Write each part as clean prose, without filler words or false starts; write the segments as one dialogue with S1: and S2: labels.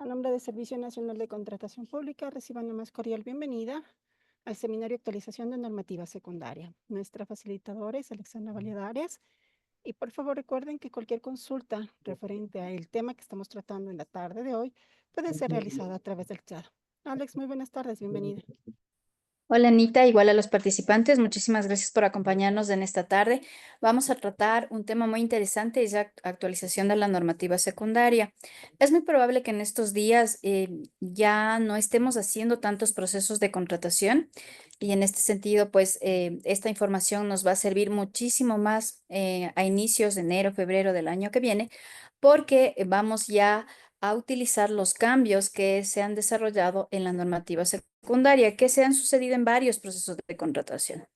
S1: A nombre del Servicio Nacional de Contratación Pública, reciban la más cordial bienvenida al Seminario Actualización de Normativa Secundaria. Nuestra facilitadora es Alexandra Valladares. Y por favor recuerden que cualquier consulta referente al tema que estamos tratando en la tarde de hoy puede ser realizada a través del chat. Alex, muy buenas tardes, bienvenida.
S2: Hola Anita, igual a los participantes, muchísimas gracias por acompañarnos en esta tarde. Vamos a tratar un tema muy interesante, es la actualización de la normativa secundaria. Es muy probable que en estos días ya no estemos haciendo tantos procesos de contratación y en este sentido, pues esta información nos va a servir muchísimo más a inicios de enero, febrero del año que viene, porque vamos ya a utilizar los cambios que se han desarrollado en la normativa secundaria, que se han sucedido en varios procesos de contratación.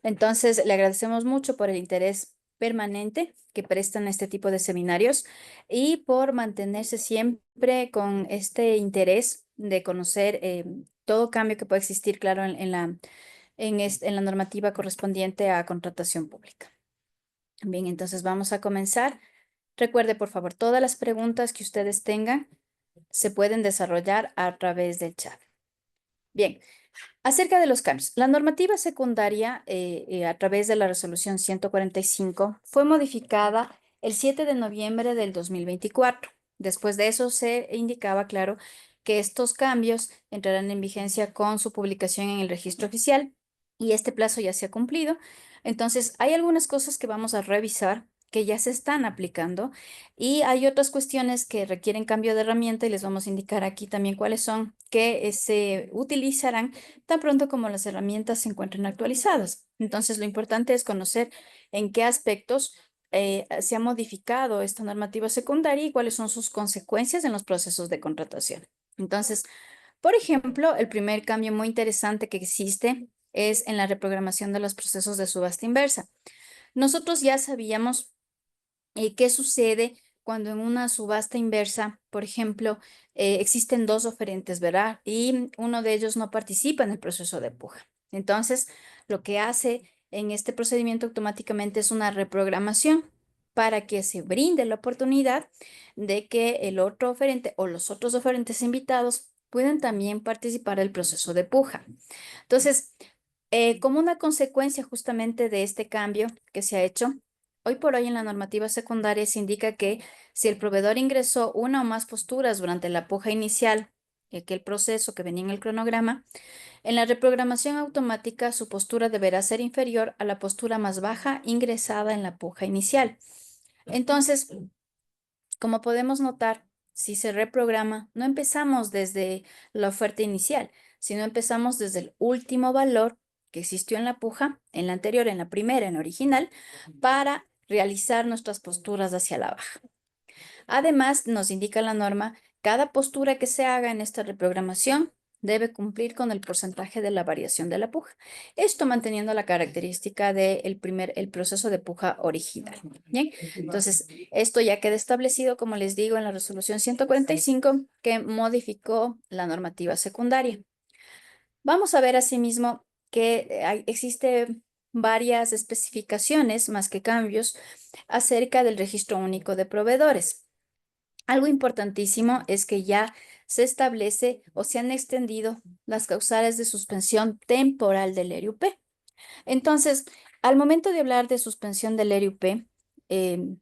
S2: Entonces, le agradecemos mucho por el interés permanente que prestan a este tipo de seminarios y por mantenerse siempre con este interés de conocer todo cambio que puede existir, claro, en la normativa correspondiente a contratación pública. Bien, entonces vamos a comenzar. Recuerde, por favor, todas las preguntas que ustedes tengan se pueden desarrollar a través del chat. Bien, acerca de los cambios. La normativa secundaria, a través de la resolución 145, fue modificada el 7 de noviembre del 2024. Después de eso se indicaba, claro, que estos cambios entrarán en vigencia con su publicación en el registro oficial y este plazo ya se ha cumplido. Entonces, hay algunas cosas que vamos a revisar que ya se están aplicando y hay otras cuestiones que requieren cambio de herramienta y les vamos a indicar aquí también cuáles son, que se utilizarán tan pronto como las herramientas se encuentren actualizadas. Entonces, lo importante es conocer en qué aspectos se ha modificado esta normativa secundaria y cuáles son sus consecuencias en los procesos de contratación. Entonces, por ejemplo, el primer cambio muy interesante que existe es en la reprogramación de los procesos de subasta inversa. Nosotros ya sabíamos qué sucede cuando en una subasta inversa, por ejemplo, existen dos oferentes, ¿verdad? Y uno de ellos no participa en el proceso de puja. Entonces, lo que hace en este procedimiento automáticamente es una reprogramación para que se brinde la oportunidad de que el otro oferente o los otros oferentes invitados puedan también participar del proceso de puja. Entonces, como una consecuencia justamente de este cambio que se ha hecho, hoy por hoy en la normativa secundaria se indica que si el proveedor ingresó una o más posturas durante la puja inicial, que el proceso que venía en el cronograma, en la reprogramación automática su postura deberá ser inferior a la postura más baja ingresada en la puja inicial. Entonces, como podemos notar, si se reprograma, no empezamos desde la oferta inicial, sino empezamos desde el último valor que existió en la puja, en la anterior, en la primera, en la original, para realizar nuestras posturas hacia la baja. Además, nos indica la norma, cada postura que se haga en esta reprogramación debe cumplir con el porcentaje de la variación de la puja. Esto manteniendo la característica del el proceso de puja original. Bien, entonces esto ya queda establecido, como les digo, en la resolución 145 que modificó la normativa secundaria. Vamos a ver asimismo que existe varias especificaciones más que cambios acerca del registro único de proveedores. Algo importantísimo es que ya se establece o se han extendido las causales de suspensión temporal del ERUP. Entonces, al momento de hablar de suspensión del ERUP, ¿qué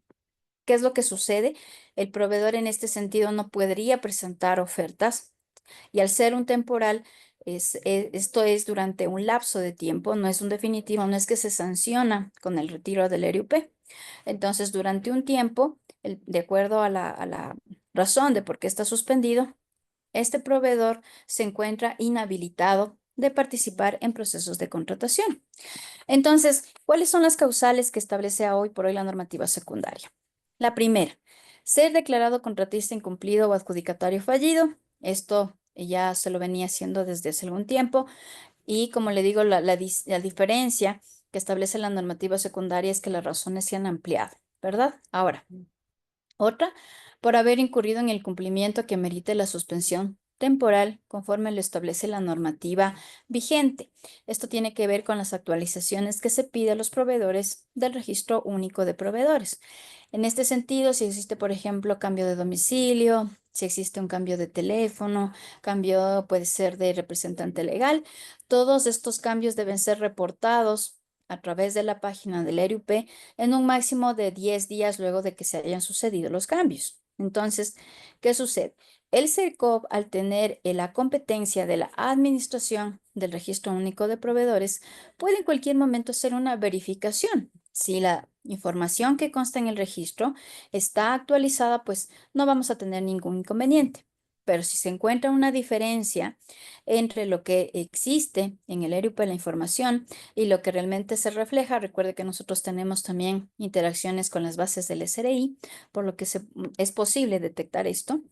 S2: es lo que sucede? El proveedor en este sentido no podría presentar ofertas y al ser un temporal, esto es durante un lapso de tiempo, no es un definitivo, no es que se sanciona con el retiro del ERUP. Entonces, durante un tiempo, de acuerdo a la razón de por qué está suspendido, este proveedor se encuentra inhabilitado de participar en procesos de contratación. Entonces, ¿cuáles son las causales que establece hoy por hoy la normativa secundaria? La primera, ser declarado contratista incumplido o adjudicatario fallido. Esto ya se lo venía haciendo desde hace algún tiempo y como le digo, la diferencia que establece la normativa secundaria es que las razones se han ampliado, ¿verdad? Ahora, otra, por haber incurrido en el cumplimiento que merite la suspensión temporal conforme lo establece la normativa vigente. Esto tiene que ver con las actualizaciones que se pide a los proveedores del registro único de proveedores. En este sentido, si existe, por ejemplo, cambio de domicilio, si existe un cambio de teléfono, cambio puede ser de representante legal. Todos estos cambios deben ser reportados a través de la página del ERUP en un máximo de 10 días luego de que se hayan sucedido los cambios. Entonces, ¿qué sucede? El CERCOP, al tener la competencia de la administración del Registro Único de Proveedores, puede en cualquier momento hacer una verificación. Si la información que consta en el registro está actualizada, pues no vamos a tener ningún inconveniente. Pero si se encuentra una diferencia entre lo que existe en el ERUP, la información, y lo que realmente se refleja, recuerde que nosotros tenemos también interacciones con las bases del SRI, por lo que es posible detectar esto.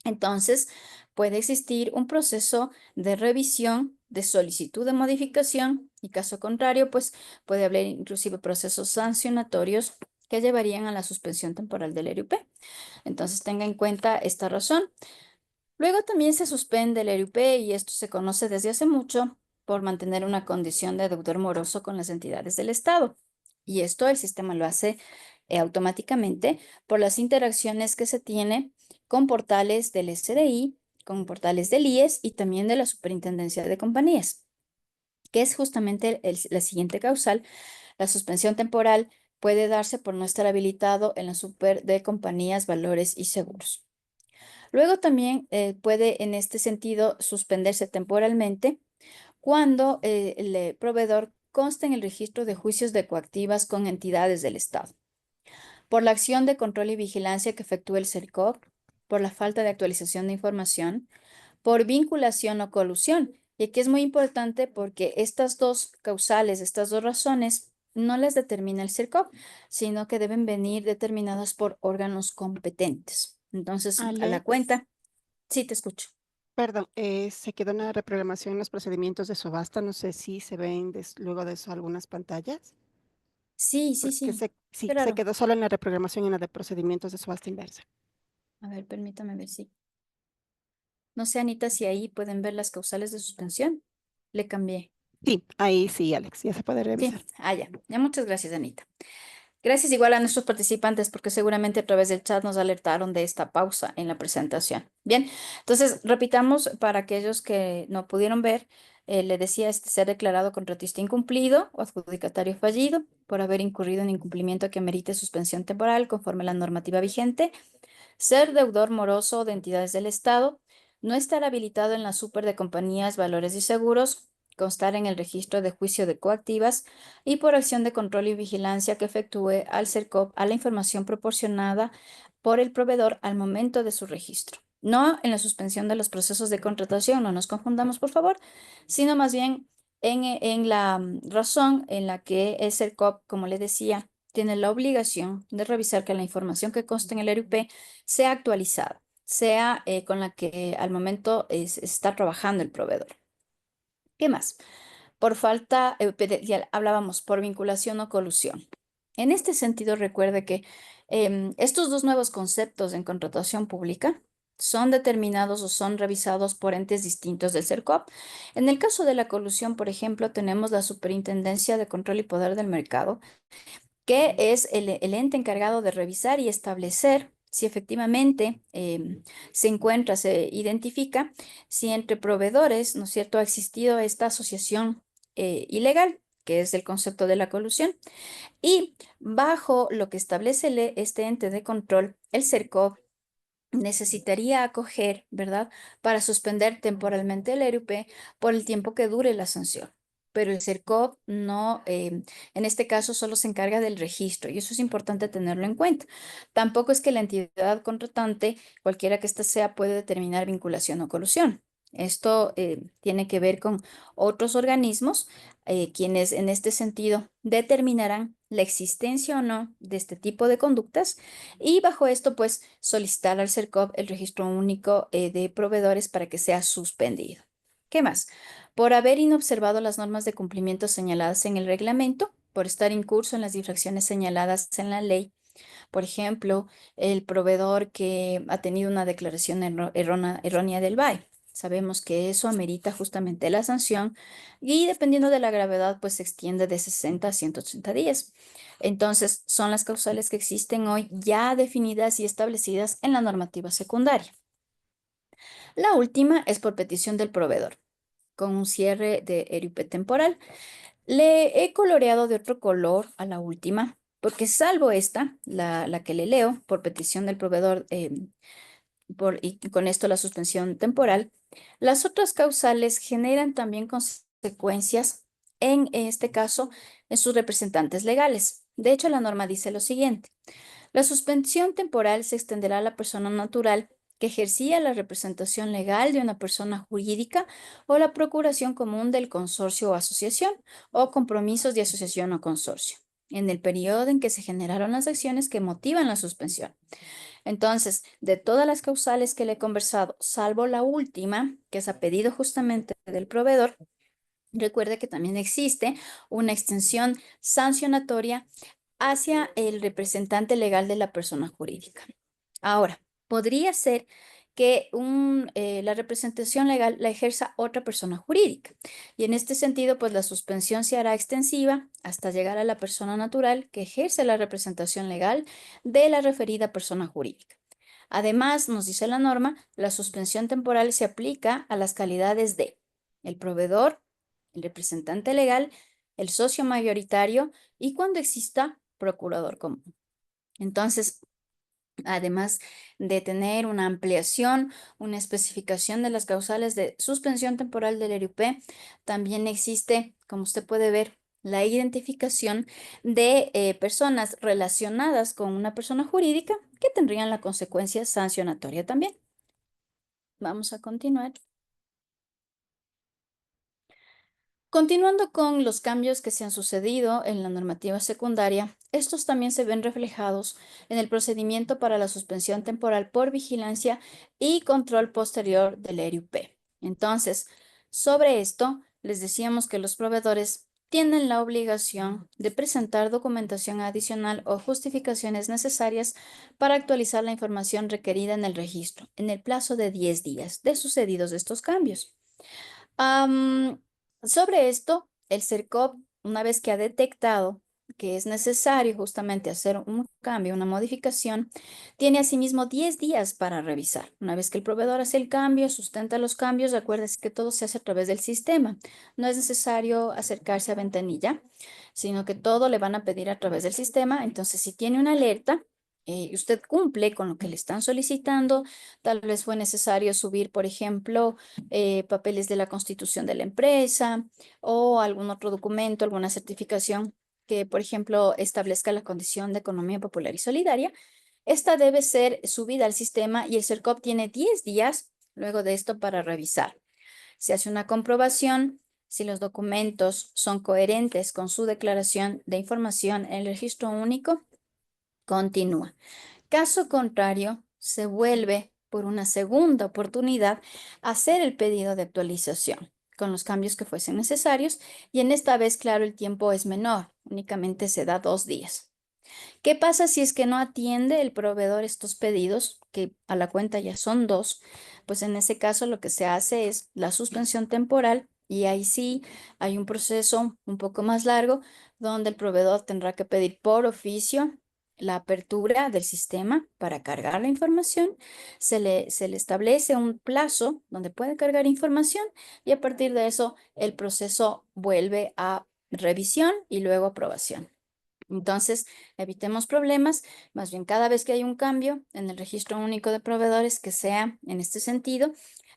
S2: Entonces, puede existir un proceso de revisión, de solicitud de modificación y caso contrario, pues puede haber inclusive procesos sancionatorios que llevarían a la suspensión temporal del ERUP. Entonces, tenga en cuenta esta razón. Luego también se suspende el ERUP y esto se conoce desde hace mucho por mantener una condición de deudor moroso con las entidades del Estado. Y esto el sistema lo hace automáticamente por las interacciones que se tiene con portales del SRI, con portales del IES y también de la Superintendencia de Compañías, que es justamente la siguiente causal. La suspensión temporal puede darse por no estar habilitado en la Super de Compañías, Valores y Seguros. Luego también puede en este sentido suspenderse temporalmente cuando el proveedor consta en el registro de juicios de coactivas con entidades del Estado, por la acción de control y vigilancia que efectúa el CERCOP, por la falta de actualización de información, por vinculación o colusión. Y aquí es muy importante porque estas dos causales, estas dos razones, no las determina el CERCOP, sino que deben venir determinadas por órganos competentes. Entonces, a la
S1: Alex,
S2: cuenta, sí te escucho.
S1: perdón, se quedó una reprogramación en los procedimientos de subasta. No sé si se ven luego de eso algunas pantallas,
S2: Sí, sí,
S1: porque
S2: sí.
S1: sí,
S2: Qué
S1: se
S2: raro.
S1: quedó solo en la reprogramación y en la de procedimientos de subasta inversa.
S2: A ver, permítame ver si. No sé, Anita, si ahí pueden ver las causales de suspensión. Le cambié.
S1: Sí, ahí sí, Alex, ya se puede
S2: Sí,
S1: revisar.
S2: ya. Ya, muchas gracias, Anita. Gracias igual a nuestros participantes porque seguramente a través del chat nos alertaron de esta pausa en la presentación. Bien, entonces repitamos para aquellos que no pudieron ver, le decía ser declarado contratista incumplido o adjudicatario fallido por haber incurrido en incumplimiento que merite suspensión temporal conforme a la normativa vigente, ser deudor moroso de entidades del Estado, no estar habilitado en la super de compañías, valores y seguros, constar en el registro de juicio de coactivas y por acción de control y vigilancia que efectúe al CERCOP a la información proporcionada por el proveedor al momento de su registro. No en la suspensión de los procesos de contratación, no nos confundamos, por favor, sino más bien en la razón en la que el CERCOP, como le decía, tiene la obligación de revisar que la información que consta en el ERUP sea actualizada, sea con la que al momento está trabajando el proveedor. ¿Qué más? Por falta, ya hablábamos, por vinculación o colusión. En este sentido, recuerde que estos dos nuevos conceptos en contratación pública son determinados o son revisados por entes distintos del CERCOP. En el caso de la colusión, por ejemplo, tenemos la Superintendencia de Control y Poder del Mercado, que es el ente encargado de revisar y establecer si efectivamente se encuentra, se identifica, si entre proveedores, ¿no es cierto?, ha existido esta asociación ilegal, que es el concepto de la colusión. Y bajo lo que establece este ente de control, el CERCOP necesitaría acoger, ¿verdad?, para suspender temporalmente el ERUP por el tiempo que dure la sanción. Pero el CERCOP no, en este caso solo se encarga del registro y eso es importante tenerlo en cuenta. Tampoco es que la entidad contratante, cualquiera que ésta sea, puede determinar vinculación o colusión. Esto tiene que ver con otros organismos, quienes en este sentido determinarán la existencia o no de este tipo de conductas y bajo esto, pues, solicitar al CERCOP el registro único de proveedores para que sea suspendido. ¿Qué más? Por haber inobservado las normas de cumplimiento señaladas en el reglamento, por estar incurso en las infracciones señaladas en la ley. Por ejemplo, el proveedor que ha tenido una declaración errónea del BAE. Sabemos que eso amerita justamente la sanción y dependiendo de la gravedad, pues se extiende de 60 a 180 días. Entonces, son las causales que existen hoy ya definidas y establecidas en la normativa secundaria. La última es por petición del proveedor, con un cierre de ERUP temporal. Le he coloreado de otro color a la última, porque salvo esta, la que le leo, por petición del proveedor, y con esto la suspensión temporal, las otras causales generan también consecuencias, en este caso, en sus representantes legales. De hecho, la norma dice lo siguiente: la suspensión temporal se extenderá a la persona natural que ejercía la representación legal de una persona jurídica o la procuración común del consorcio o asociación o compromisos de asociación o consorcio en el periodo en que se generaron las acciones que motivan la suspensión. Entonces, de todas las causales que le he conversado, salvo la última, que es a pedido justamente del proveedor, recuerde que también existe una extensión sancionatoria hacia el representante legal de la persona jurídica. Ahora, podría ser que la representación legal la ejerza otra persona jurídica. Y en este sentido, pues la suspensión se hará extensiva hasta llegar a la persona natural que ejerce la representación legal de la referida persona jurídica. Además, nos dice la norma, la suspensión temporal se aplica a las calidades de el proveedor, el representante legal, el socio mayoritario y cuando exista procurador común. Entonces, además de tener una ampliación, una especificación de las causales de suspensión temporal del ERUP, también existe, como usted puede ver, la identificación de personas relacionadas con una persona jurídica que tendrían la consecuencia sancionatoria también. Vamos a continuar. Continuando con los cambios que se han sucedido en la normativa secundaria, estos también se ven reflejados en el procedimiento para la suspensión temporal por vigilancia y control posterior del ERUP. Entonces, sobre esto, les decíamos que los proveedores tienen la obligación de presentar documentación adicional o justificaciones necesarias para actualizar la información requerida en el registro en el plazo de 10 días de sucedidos estos cambios. Sobre esto, el CERCOP, una vez que ha detectado que es necesario justamente hacer un cambio, una modificación, tiene asimismo 10 días para revisar. Una vez que el proveedor hace el cambio, sustenta los cambios, acuérdese que todo se hace a través del sistema. No es necesario acercarse a ventanilla, sino que todo le van a pedir a través del sistema. Entonces, si tiene una alerta, y usted cumple con lo que le están solicitando, tal vez fue necesario subir, por ejemplo, papeles de la constitución de la empresa o algún otro documento, alguna certificación que, por ejemplo, establezca la condición de economía popular y solidaria. Esta debe ser subida al sistema y el CERCOP tiene 10 días luego de esto para revisar. Se hace una comprobación si los documentos son coherentes con su declaración de información en el registro único. Continúa. Caso contrario, se vuelve por una segunda oportunidad a hacer el pedido de actualización con los cambios que fuesen necesarios y en esta vez, claro, el tiempo es menor, únicamente se da 2 días. ¿Qué pasa si es que no atiende el proveedor estos pedidos, que a la cuenta ya son 2? Pues en ese caso lo que se hace es la suspensión temporal y ahí sí hay un proceso un poco más largo donde el proveedor tendrá que pedir por oficio la apertura del sistema para cargar la información. Se le establece un plazo donde puede cargar información y a partir de eso el proceso vuelve a revisión y luego aprobación. Entonces, evitemos problemas, más bien cada vez que hay un cambio en el registro único de proveedores que sea en este sentido,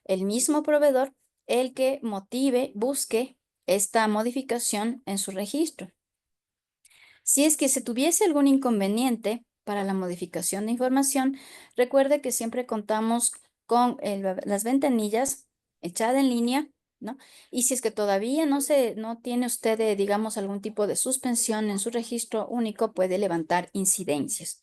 S2: el mismo proveedor el que motive, busque esta modificación en su registro. Si es que se tuviese algún inconveniente para la modificación de información, recuerde que siempre contamos con las ventanillas echadas en línea, ¿no? Y si es que todavía no tiene usted, digamos, algún tipo de suspensión en su registro único, puede levantar incidencias,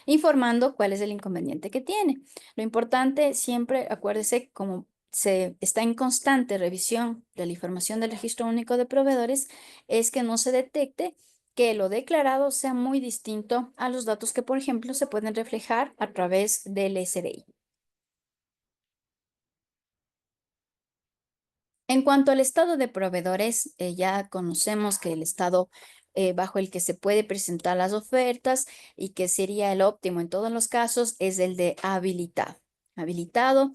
S2: informando cuál es el inconveniente que tiene. Lo importante siempre, acuérdese, como se está en constante revisión de la información del registro único de proveedores, es que no se detecte que lo declarado sea muy distinto a los datos que, por ejemplo, se pueden reflejar a través del SDI. En cuanto al estado de proveedores, ya conocemos que el estado bajo el que se puede presentar las ofertas y que sería el óptimo en todos los casos es el de habilitado. Habilitado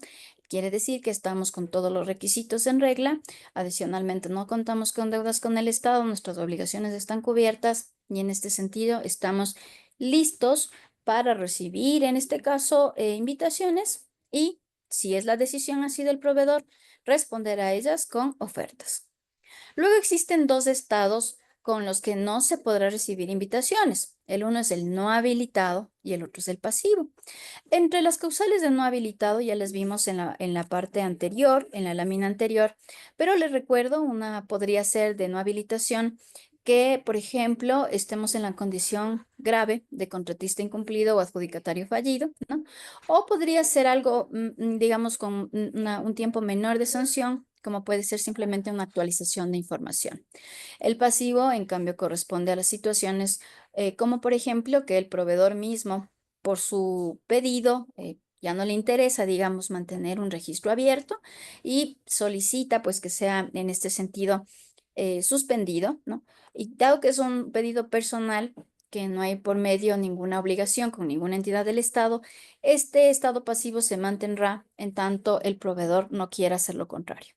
S2: Quiere decir que estamos con todos los requisitos en regla. Adicionalmente, no contamos con deudas con el Estado, nuestras obligaciones están cubiertas y en este sentido estamos listos para recibir, en este caso, invitaciones y, si es la decisión así del proveedor, responder a ellas con ofertas. Luego existen dos estados con los que no se podrá recibir invitaciones. El uno es el no habilitado y el otro es el pasivo. Entre las causales de no habilitado ya las vimos en la parte anterior, en la lámina anterior, pero les recuerdo, una podría ser de no habilitación que, por ejemplo, estemos en la condición grave de contratista incumplido o adjudicatario fallido, ¿no? O podría ser algo, digamos, con un tiempo menor de sanción, como puede ser simplemente una actualización de información. El pasivo, en cambio, corresponde a las situaciones como, por ejemplo, que el proveedor mismo por su pedido, ya no le interesa, digamos, mantener un registro abierto y solicita pues que sea en este sentido suspendido, ¿no? Y dado que es un pedido personal, que no hay por medio ninguna obligación con ninguna entidad del Estado, este estado pasivo se mantendrá en tanto el proveedor no quiera hacer lo contrario.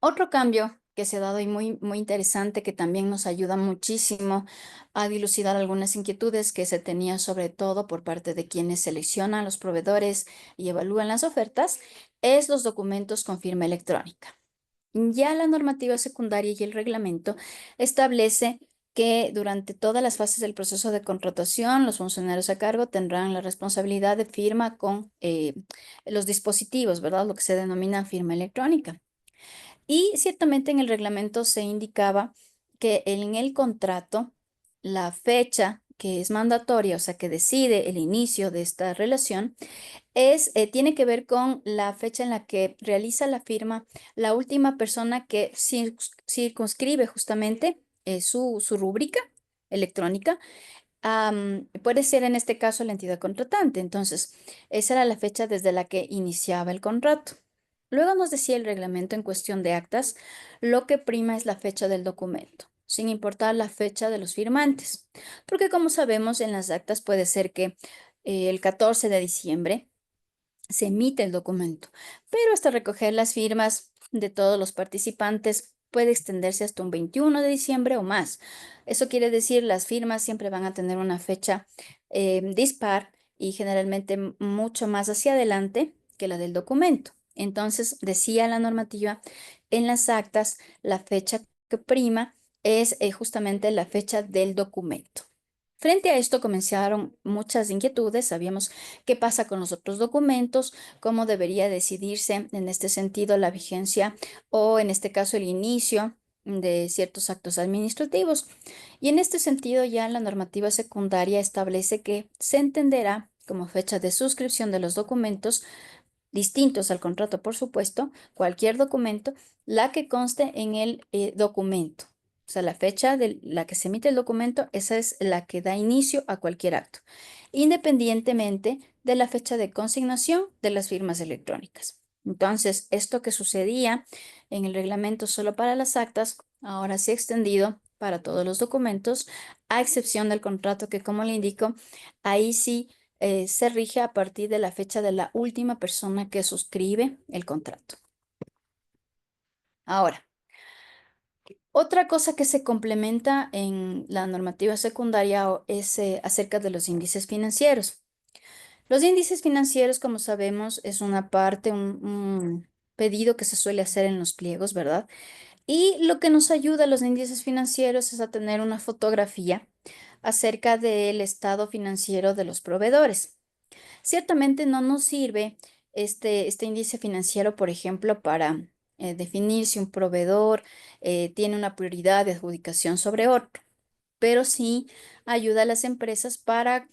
S2: Otro cambio que se ha dado y muy interesante, que también nos ayuda muchísimo a dilucidar algunas inquietudes que se tenían sobre todo por parte de quienes seleccionan los proveedores y evalúan las ofertas, es los documentos con firma electrónica. Ya la normativa secundaria y el reglamento establece que durante todas las fases del proceso de contratación, los funcionarios a cargo tendrán la responsabilidad de firma con los dispositivos, ¿verdad? Lo que se denomina firma electrónica. Y ciertamente en el reglamento se indicaba que en el contrato la fecha que es mandatoria, o sea, que decide el inicio de esta relación, tiene que ver con la fecha en la que realiza la firma la última persona que circunscribe justamente su rúbrica electrónica. Puede ser en este caso la entidad contratante. Entonces, esa era la fecha desde la que iniciaba el contrato. Luego nos decía el reglamento en cuestión de actas, lo que prima es la fecha del documento, sin importar la fecha de los firmantes. Porque como sabemos, en las actas puede ser que el 14 de diciembre se emite el documento, pero hasta recoger las firmas de todos los participantes puede extenderse hasta un 21 de diciembre o más. Eso quiere decir, las firmas siempre van a tener una fecha dispar y generalmente mucho más hacia adelante que la del documento. Entonces, decía la normativa, en las actas, la fecha que prima es justamente la fecha del documento. Frente a esto comenzaron muchas inquietudes. Sabíamos qué pasa con los otros documentos, cómo debería decidirse en este sentido la vigencia o en este caso el inicio de ciertos actos administrativos. Y en este sentido ya la normativa secundaria establece que se entenderá como fecha de suscripción de los documentos distintos al contrato, por supuesto, cualquier documento, la que conste en el documento. O sea, la fecha de la que se emite el documento, esa es la que da inicio a cualquier acto, independientemente de la fecha de consignación de las firmas electrónicas. Entonces, esto que sucedía en el reglamento solo para las actas, ahora se ha extendido para todos los documentos, a excepción del contrato que, como le indico, ahí sí se rige a partir de la fecha de la última persona que suscribe el contrato. Ahora, otra cosa que se complementa en la normativa secundaria es acerca de los índices financieros. Los índices financieros, como sabemos, es una parte, un pedido que se suele hacer en los pliegos, ¿verdad? Y lo que nos ayuda a los índices financieros es a tener una fotografía acerca del estado financiero de los proveedores. Ciertamente no nos sirve este índice financiero, por ejemplo, para definir si un proveedor tiene una prioridad de adjudicación sobre otro, pero sí ayuda a las empresas para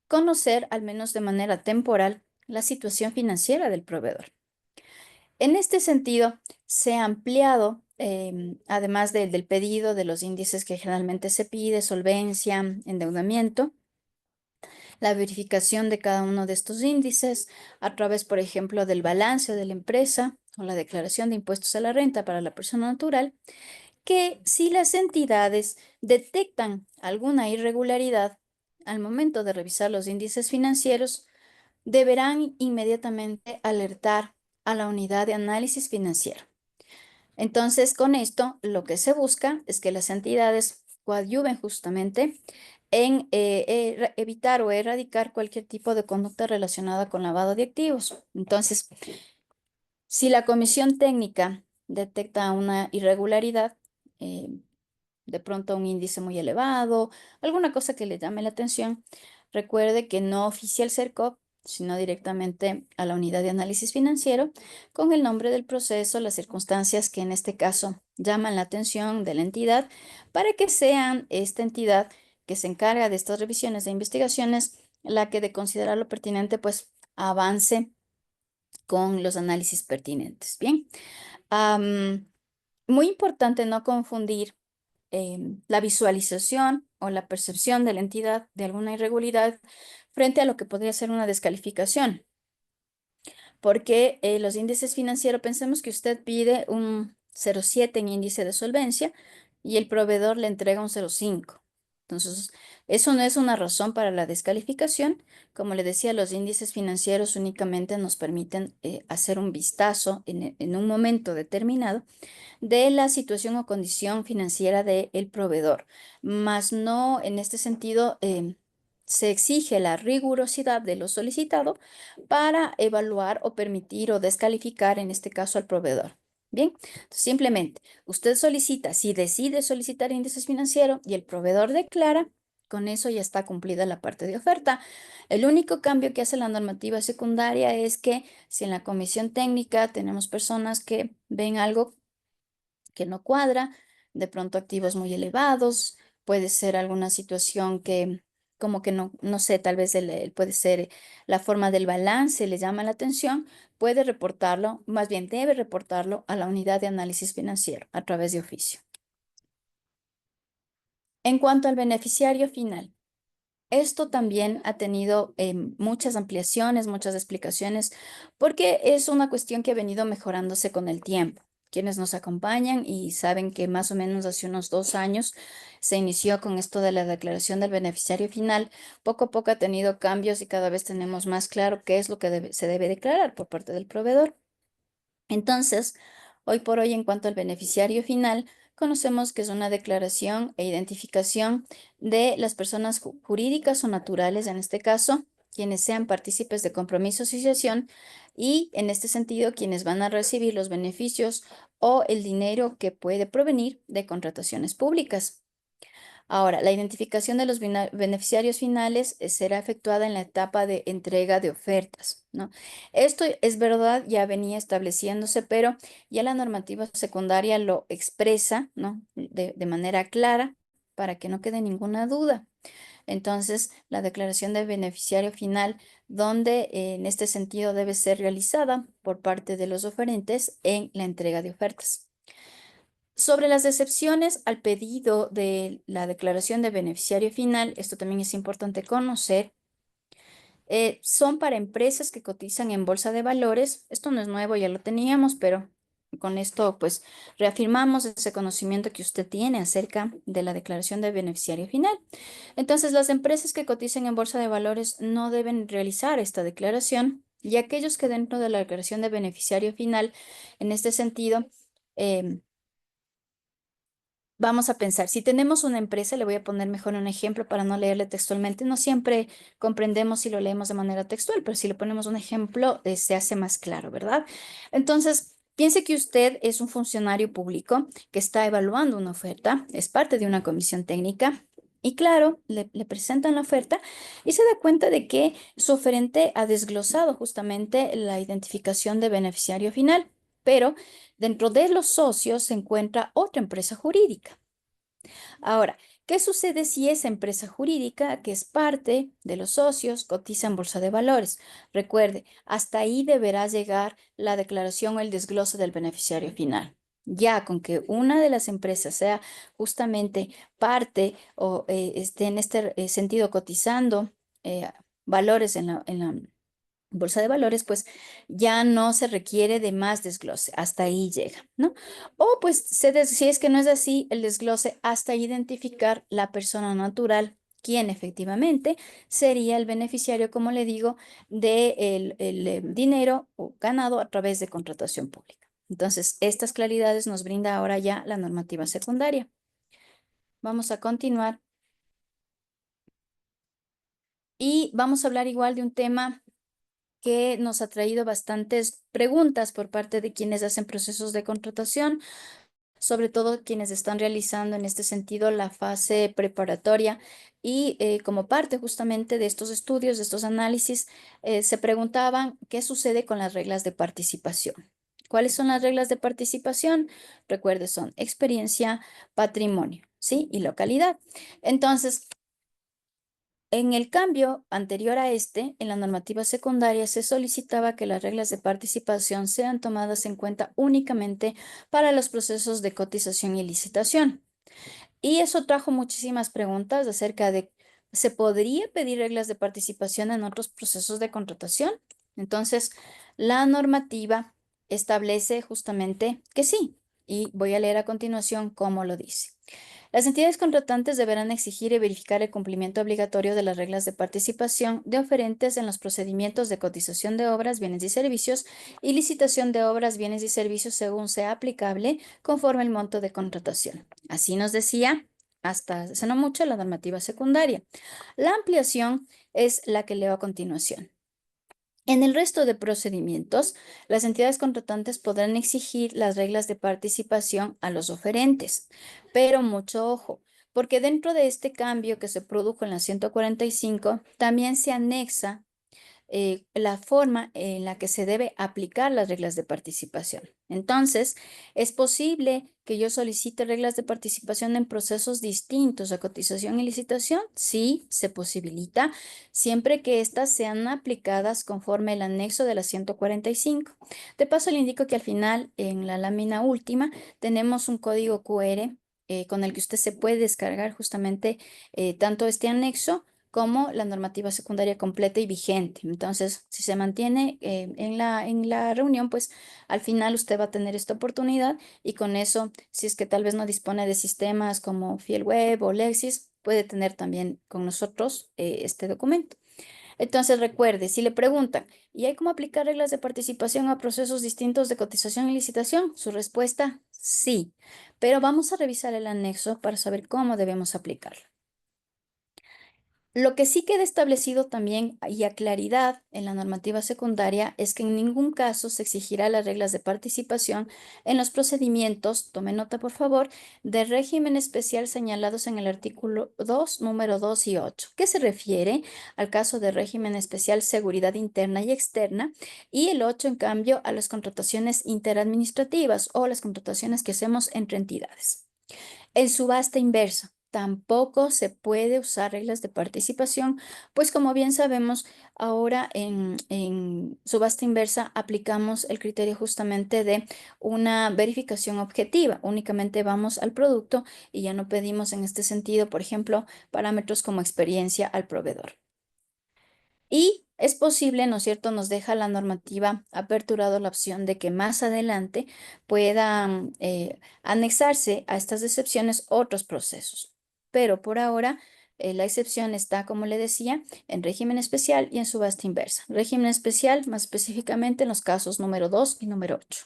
S2: conocer, al menos de manera temporal, la situación financiera del proveedor. En este sentido, se ha ampliado, además del pedido de los índices que generalmente se pide, solvencia, endeudamiento, la verificación de cada uno de estos índices a través, por ejemplo, del balance de la empresa o la declaración de impuestos a la renta para la persona natural, que si las entidades detectan alguna irregularidad al momento de revisar los índices financieros, deberán inmediatamente alertar a la unidad de análisis financiero. Entonces, con esto, lo que se busca es que las entidades coadyuven justamente en evitar o erradicar cualquier tipo de conducta relacionada con lavado de activos. Entonces, si la comisión técnica detecta una irregularidad, eh, de pronto un índice muy elevado, alguna cosa que le llame la atención, recuerde que no oficia el CERCOP, sino directamente a la unidad de análisis financiero con el nombre del proceso, las circunstancias que en este caso llaman la atención de la entidad, para que sean esta entidad que se encarga de estas revisiones de investigaciones la que de considerarlo pertinente, pues avance con los análisis pertinentes. Bien, muy importante no confundir la visualización o la percepción de la entidad de alguna irregularidad frente a lo que podría ser una descalificación. Porque los índices financieros, pensemos que usted pide un 0,7 en índice de solvencia y el proveedor le entrega un 0,5. Entonces, eso no es una razón para la descalificación. Como le decía, los índices financieros únicamente nos permiten hacer un vistazo en un momento determinado de la situación o condición financiera del proveedor, más no en este sentido se exige la rigurosidad de lo solicitado para evaluar o permitir o descalificar en este caso al proveedor. Bien, simplemente usted solicita, si decide solicitar índices financieros y el proveedor declara, con eso ya está cumplida la parte de oferta. El único cambio que hace la normativa secundaria es que si en la comisión técnica tenemos personas que ven algo que no cuadra, de pronto activos muy elevados, puede ser alguna situación que como que no sé, tal vez puede ser la forma del balance, le llama la atención, puede reportarlo, más bien debe reportarlo a la unidad de análisis financiero a través de oficio. En cuanto al beneficiario final, esto también ha tenido muchas ampliaciones, muchas explicaciones, porque es una cuestión que ha venido mejorándose con el tiempo. Quienes nos acompañan y saben que más o menos hace unos 2 años se inició con esto de la declaración del beneficiario final, poco a poco ha tenido cambios y cada vez tenemos más claro qué es lo que se debe declarar por parte del proveedor. Entonces, hoy por hoy, en cuanto al beneficiario final, conocemos que es una declaración e identificación de las personas jurídicas o naturales, en este caso, quienes sean partícipes de compromiso o asociación y, en este sentido, quienes van a recibir los beneficios o el dinero que puede provenir de contrataciones públicas. Ahora, la identificación de los beneficiarios finales será efectuada en la etapa de entrega de ofertas, ¿no? Esto es verdad, ya venía estableciéndose, pero ya la normativa secundaria lo expresa, ¿no? De manera clara para que no quede ninguna duda. Entonces, la declaración de beneficiario final, donde en este sentido debe ser realizada por parte de los oferentes en la entrega de ofertas. Sobre las excepciones al pedido de la declaración de beneficiario final, esto también es importante conocer, son para empresas que cotizan en bolsa de valores. Esto no es nuevo, ya lo teníamos, pero con esto pues reafirmamos ese conocimiento que usted tiene acerca de la declaración de beneficiario final. Entonces, las empresas que cotizan en bolsa de valores no deben realizar esta declaración y aquellos que dentro de la declaración de beneficiario final, en este sentido, em, vamos a pensar, si tenemos una empresa, le voy a poner mejor un ejemplo para no leerle textualmente. No siempre comprendemos si lo leemos de manera textual, pero si le ponemos un ejemplo, se hace más claro, ¿verdad? Entonces, piense que usted es un funcionario público que está evaluando una oferta, es parte de una comisión técnica. Y claro, le presentan la oferta y se da cuenta de que su oferente ha desglosado justamente la identificación de beneficiario final, pero dentro de los socios se encuentra otra empresa jurídica. Ahora, ¿qué sucede si esa empresa jurídica, que es parte de los socios, cotiza en bolsa de valores? Recuerde, hasta ahí deberá llegar la declaración o el desglose del beneficiario final. Ya con que una de las empresas sea justamente parte o esté en este sentido cotizando valores en la bolsa de valores, pues ya no se requiere de más desglose, hasta ahí llega, ¿no? O pues si es que no es así, el desglose hasta identificar la persona natural quién efectivamente sería el beneficiario, como le digo, del dinero ganado a través de contratación pública. Entonces, estas claridades nos brinda ahora ya la normativa secundaria. Vamos a continuar. Y vamos a hablar igual de un tema que nos ha traído bastantes preguntas por parte de quienes hacen procesos de contratación, sobre todo quienes están realizando en este sentido la fase preparatoria y como parte justamente de estos estudios, de estos análisis, se preguntaban qué sucede con las reglas de participación. ¿Cuáles son las reglas de participación? Recuerde, son experiencia, patrimonio, ¿sí? Y localidad. Entonces, en el cambio anterior a este, en la normativa secundaria se solicitaba que las reglas de participación sean tomadas en cuenta únicamente para los procesos de cotización y licitación. Y eso trajo muchísimas preguntas acerca de, ¿se podría pedir reglas de participación en otros procesos de contratación? Entonces, la normativa establece justamente que sí. Y voy a leer a continuación cómo lo dice. Las entidades contratantes deberán exigir y verificar el cumplimiento obligatorio de las reglas de participación de oferentes en los procedimientos de cotización de obras, bienes y servicios y licitación de obras, bienes y servicios según sea aplicable conforme el monto de contratación. Así nos decía hasta hace no mucho la normativa secundaria. La ampliación es la que leo a continuación. En el resto de procedimientos, las entidades contratantes podrán exigir las reglas de participación a los oferentes, pero mucho ojo, porque dentro de este cambio que se produjo en la 145, también se anexa la forma en la que se debe aplicar las reglas de participación. Entonces, ¿es posible que yo solicite reglas de participación en procesos distintos a cotización y licitación? Sí, se posibilita, siempre que éstas sean aplicadas conforme el anexo de la 145. De paso, le indico que al final, en la lámina última, tenemos un código QR con el que usted se puede descargar justamente tanto este anexo como la normativa secundaria completa y vigente. Entonces, si se mantiene en la reunión, pues al final usted va a tener esta oportunidad y con eso, si es que tal vez no dispone de sistemas como Fielweb o Lexis, puede tener también con nosotros este documento. Entonces, recuerde, si le preguntan, ¿y hay cómo aplicar reglas de participación a procesos distintos de cotización y licitación? Su respuesta, sí, pero vamos a revisar el anexo para saber cómo debemos aplicarlo. Lo que sí queda establecido también y a claridad en la normativa secundaria es que en ningún caso se exigirá las reglas de participación en los procedimientos, tome nota por favor, de régimen especial señalados en el artículo 2, número 2 y 8, que se refiere al caso de régimen especial seguridad interna y externa, y el 8 en cambio a las contrataciones interadministrativas o las contrataciones que hacemos entre entidades. En subasta inversa, tampoco se puede usar reglas de participación, pues como bien sabemos, ahora en subasta inversa aplicamos el criterio justamente de una verificación objetiva. Únicamente vamos al producto y ya no pedimos en este sentido, por ejemplo, parámetros como experiencia al proveedor. Y es posible, ¿no es cierto? Nos deja la normativa aperturado la opción de que más adelante puedan anexarse a estas excepciones otros procesos. Pero por ahora la excepción está, como le decía, en régimen especial y en subasta inversa. Régimen especial más específicamente en los casos número 2 y número 8.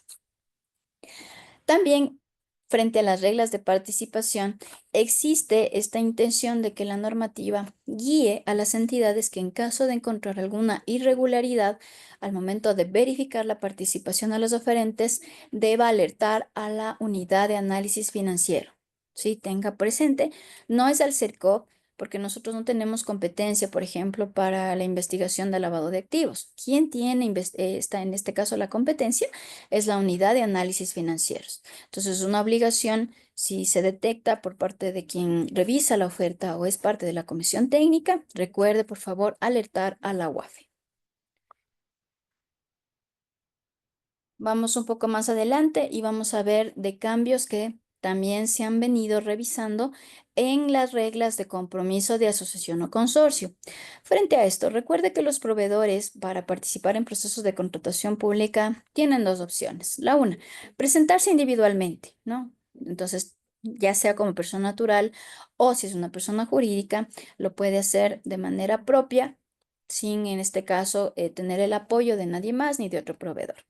S2: También, frente a las reglas de participación, existe esta intención de que la normativa guíe a las entidades que en caso de encontrar alguna irregularidad al momento de verificar la participación a los oferentes, deba alertar a la unidad de análisis financiero. Sí, tenga presente, no es al CERCOP, porque nosotros no tenemos competencia, por ejemplo, para la investigación de lavado de activos. ¿Quién tiene, está en este caso la competencia? Es la unidad de análisis financieros. Entonces, es una obligación, si se detecta por parte de quien revisa la oferta o es parte de la comisión técnica, recuerde, por favor, alertar a la UAFE. Vamos un poco más adelante y vamos a ver de cambios que también se han venido revisando en las reglas de compromiso de asociación o consorcio. Frente a esto, recuerde que los proveedores para participar en procesos de contratación pública tienen dos opciones. La una, presentarse individualmente, ¿no? Entonces, ya sea como persona natural o si es una persona jurídica, lo puede hacer de manera propia, sin en este caso tener el apoyo de nadie más ni de otro proveedor.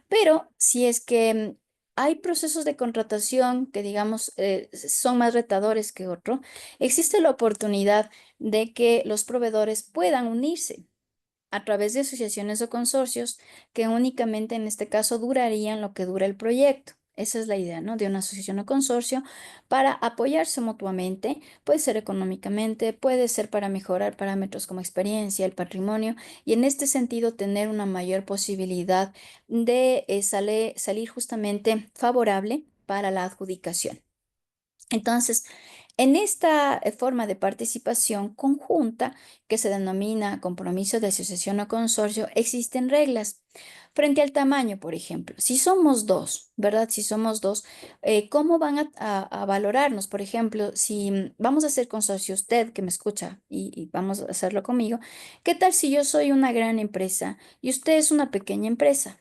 S2: Pero si es que hay procesos de contratación que, digamos, son más retadores que otro, existe la oportunidad de que los proveedores puedan unirse a través de asociaciones o consorcios que únicamente en este caso durarían lo que dura el proyecto. Esa es la idea, ¿no? De una asociación o consorcio para apoyarse mutuamente, puede ser económicamente, puede ser para mejorar parámetros como experiencia, el patrimonio, y en este sentido tener una mayor posibilidad de salir justamente favorable para la adjudicación. Entonces, en esta forma de participación conjunta, que se denomina compromiso de asociación o consorcio, existen reglas. Frente al tamaño, por ejemplo, si somos dos, ¿verdad? Si somos dos, ¿cómo van a valorarnos? Por ejemplo, si vamos a hacer consorcio, usted que me escucha y vamos a hacerlo conmigo, ¿qué tal si yo soy una gran empresa y usted es una pequeña empresa?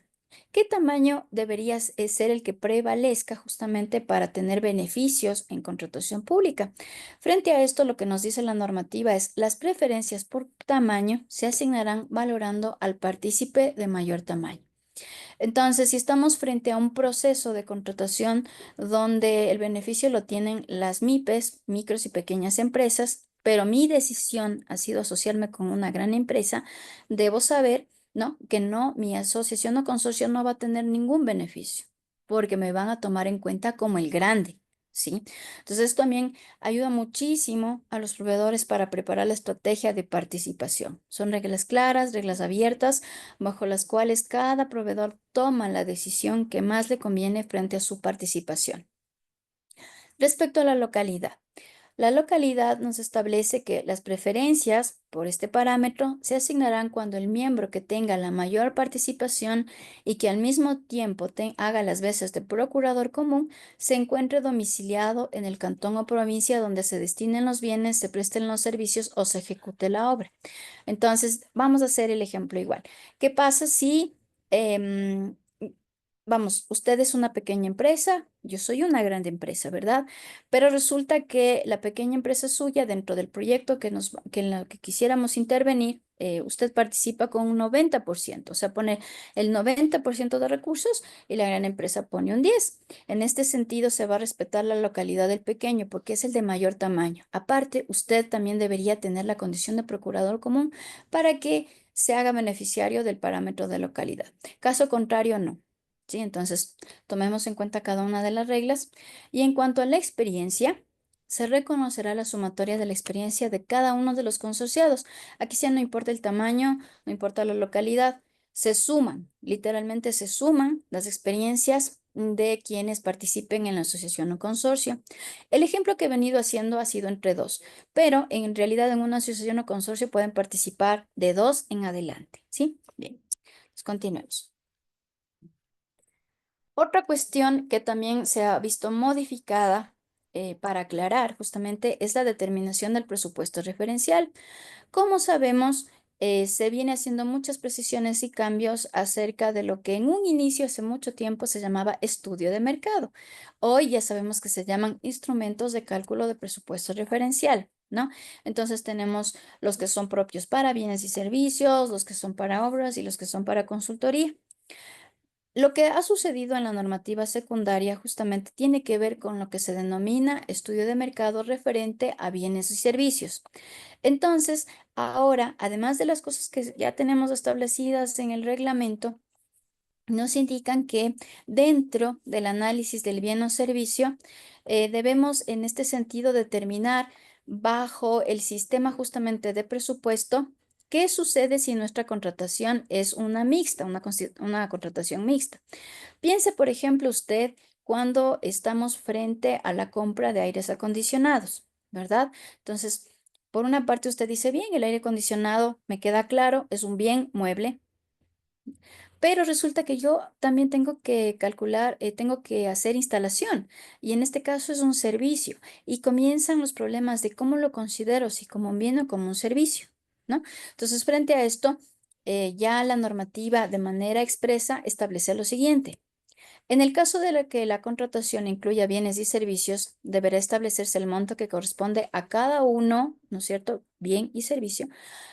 S2: ¿Qué tamaño debería ser el que prevalezca justamente para tener beneficios en contratación pública? Frente a esto, lo que nos dice la normativa es las preferencias por tamaño se asignarán valorando al partícipe de mayor tamaño. Entonces, si estamos frente a un proceso de contratación donde el beneficio lo tienen las MIPES, micros y pequeñas empresas, pero mi decisión ha sido asociarme con una gran empresa, debo saber, ¿no? Que no, mi asociación o consorcio no va a tener ningún beneficio, porque me van a tomar en cuenta como el grande, ¿sí? Entonces, esto también ayuda muchísimo a los proveedores para preparar la estrategia de participación. Son reglas claras, reglas abiertas, bajo las cuales cada proveedor toma la decisión que más le conviene frente a su participación. Respecto a la localidad nos establece que las preferencias por este parámetro se asignarán cuando el miembro que tenga la mayor participación y que al mismo tiempo haga las veces de procurador común se encuentre domiciliado en el cantón o provincia donde se destinen los bienes, se presten los servicios o se ejecute la obra. Entonces, vamos a hacer el ejemplo igual. ¿Qué pasa si, em, vamos, usted es una pequeña empresa, yo soy una grande empresa, ¿verdad? Pero resulta que la pequeña empresa suya, dentro del proyecto que en la que quisiéramos intervenir, usted participa con un 90%, o sea, pone el 90% de recursos y la gran empresa pone un 10%. En este sentido, se va a respetar la localidad del pequeño porque es el de mayor tamaño. Aparte, usted también debería tener la condición de procurador común para que se haga beneficiario del parámetro de localidad. Caso contrario, no. ¿Sí? Entonces, tomemos en cuenta cada una de las reglas. Y en cuanto a la experiencia, se reconocerá la sumatoria de la experiencia de cada uno de los consorciados. Aquí ya no importa el tamaño, no importa la localidad, se suman, literalmente se suman las experiencias de quienes participen en la asociación o consorcio. El ejemplo que he venido haciendo ha sido entre dos, pero en realidad en una asociación o consorcio pueden participar de dos en adelante, ¿sí? Bien, pues continuemos. Otra cuestión que también se ha visto modificada para aclarar justamente es la determinación del presupuesto referencial. Como sabemos, se viene haciendo muchas precisiones y cambios acerca de lo que en un inicio hace mucho tiempo se llamaba estudio de mercado. Hoy ya sabemos que se llaman instrumentos de cálculo de presupuesto referencial, ¿no? Entonces tenemos los que son propios para bienes y servicios, los que son para obras y los que son para consultoría. Lo que ha sucedido en la normativa secundaria justamente tiene que ver con lo que se denomina estudio de mercado referente a bienes y servicios. Entonces, ahora, además de las cosas que ya tenemos establecidas en el reglamento, nos indican que dentro del análisis del bien o servicio, debemos en este sentido determinar bajo el sistema justamente de presupuesto qué sucede si nuestra contratación es una mixta, una contratación mixta. Piense, por ejemplo, usted cuando estamos frente a la compra de aires acondicionados, ¿verdad? Entonces, por una parte usted dice, bien, el aire acondicionado me queda claro, es un bien mueble, pero resulta que yo también tengo que calcular, tengo que hacer instalación y en este caso es un servicio y comienzan los problemas de cómo lo considero, si como un bien o como un servicio, ¿no? Entonces, frente a esto, ya la normativa de manera expresa establece lo siguiente. En el caso de que la contratación incluya bienes y servicios, deberá establecerse el monto que corresponde a cada uno, ¿no es cierto?, bien y servicio,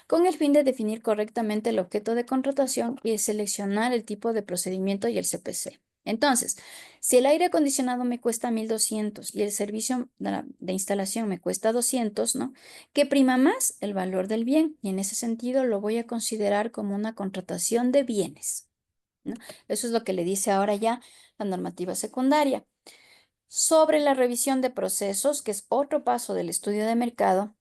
S2: con el fin de definir correctamente el objeto de contratación y seleccionar el tipo de procedimiento y el CPC. Entonces, si el aire acondicionado me cuesta 1.200 y el servicio de instalación me cuesta 200, ¿no? ¿Qué prima más? El valor del bien. Y en ese sentido lo voy a considerar como una contratación de bienes, ¿no? Eso es lo que le dice ahora ya la normativa secundaria. Sobre la revisión de procesos, que es otro paso del estudio de mercado,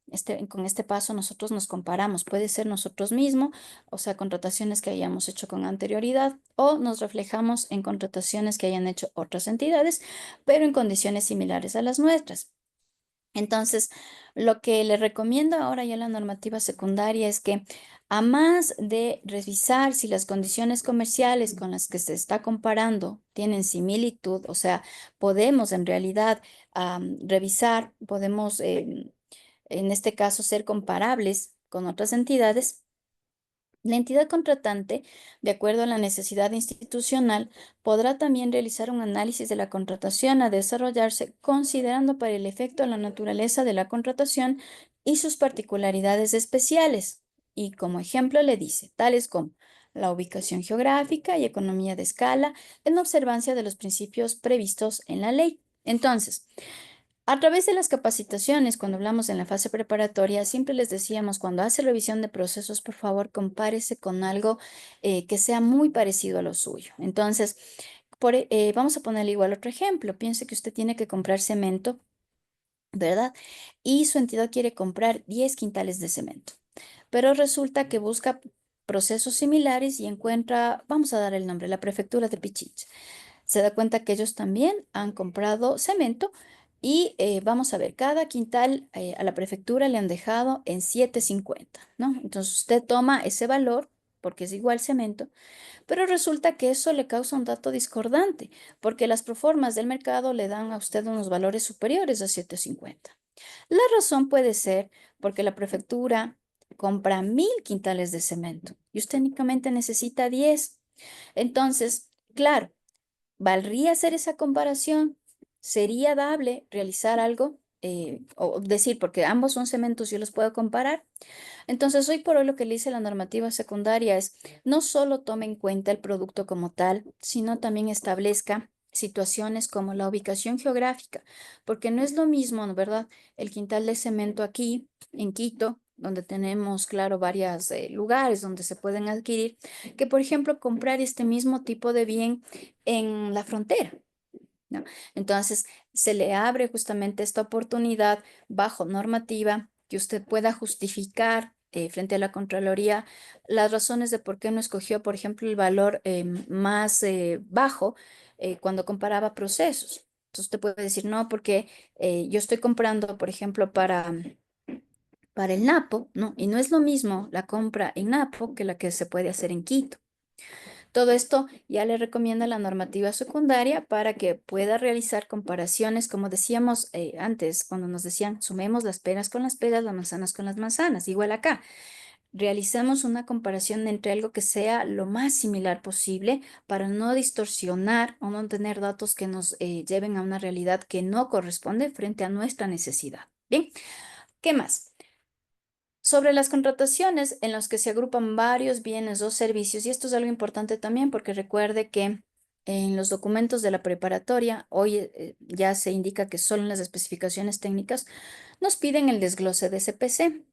S2: con este paso nosotros nos comparamos, puede ser nosotros mismos, o sea, contrataciones que hayamos hecho con anterioridad, o nos reflejamos en contrataciones que hayan hecho otras entidades, pero en condiciones similares a las nuestras. Entonces, lo que le recomiendo ahora ya la normativa secundaria es que, a más de revisar si las condiciones comerciales con las que se está comparando tienen similitud, o sea, podemos en realidad revisar, podemos en este caso ser comparables con otras entidades. La entidad contratante, de acuerdo a la necesidad institucional, podrá también realizar un análisis de la contratación a desarrollarse considerando para el efecto la naturaleza de la contratación y sus particularidades especiales. Y como ejemplo le dice, tales como la ubicación geográfica y economía de escala en observancia de los principios previstos en la ley. Entonces, a través de las capacitaciones, cuando hablamos en la fase preparatoria, siempre les decíamos, cuando hace revisión de procesos, por favor, compárese con algo que sea muy parecido a lo suyo. Entonces, vamos a ponerle igual otro ejemplo. Piense que usted tiene que comprar cemento, ¿verdad? Y su entidad quiere comprar 10 quintales de cemento, pero resulta que busca procesos similares y encuentra, vamos a dar el nombre, la prefectura de Pichincha. Se da cuenta que ellos también han comprado cemento y vamos a ver, cada quintal a la prefectura le han dejado en 7.50, ¿no? Entonces usted toma ese valor porque es igual cemento, pero resulta que eso le causa un dato discordante porque las proformas del mercado le dan a usted unos valores superiores a 7.50. La razón puede ser porque la prefectura compra 1.000 quintales de cemento y usted únicamente necesita 10. Entonces, claro, ¿valdría hacer esa comparación? ¿Sería dable realizar algo? O decir, porque ambos son cementos, yo los puedo comparar. Entonces, hoy por hoy lo que le dice la normativa secundaria es, no solo tome en cuenta el producto como tal, sino también establezca situaciones como la ubicación geográfica, porque no es lo mismo, ¿no? ¿Verdad? El quintal de cemento aquí, en Quito, donde tenemos, claro, varios lugares donde se pueden adquirir, que por ejemplo comprar este mismo tipo de bien en la frontera, ¿no? Entonces, se le abre justamente esta oportunidad bajo normativa que usted pueda justificar frente a la Contraloría las razones de por qué no escogió, por ejemplo, el valor más bajo cuando comparaba procesos. Entonces, usted puede decir, no, porque yo estoy comprando, por ejemplo, para el Napo, ¿no? Y no es lo mismo la compra en Napo que la que se puede hacer en Quito. Todo esto ya le recomienda la normativa secundaria para que pueda realizar comparaciones, como decíamos antes, cuando nos decían, sumemos las peras con las peras, las manzanas con las manzanas. Igual acá, realizamos una comparación entre algo que sea lo más similar posible para no distorsionar o no tener datos que nos lleven a una realidad que no corresponde frente a nuestra necesidad. Bien, ¿qué más? Sobre las contrataciones en las que se agrupan varios bienes o servicios, y esto es algo importante también porque recuerde que en los documentos de la preparatoria, hoy ya se indica que solo en las especificaciones técnicas nos piden el desglose de CPC.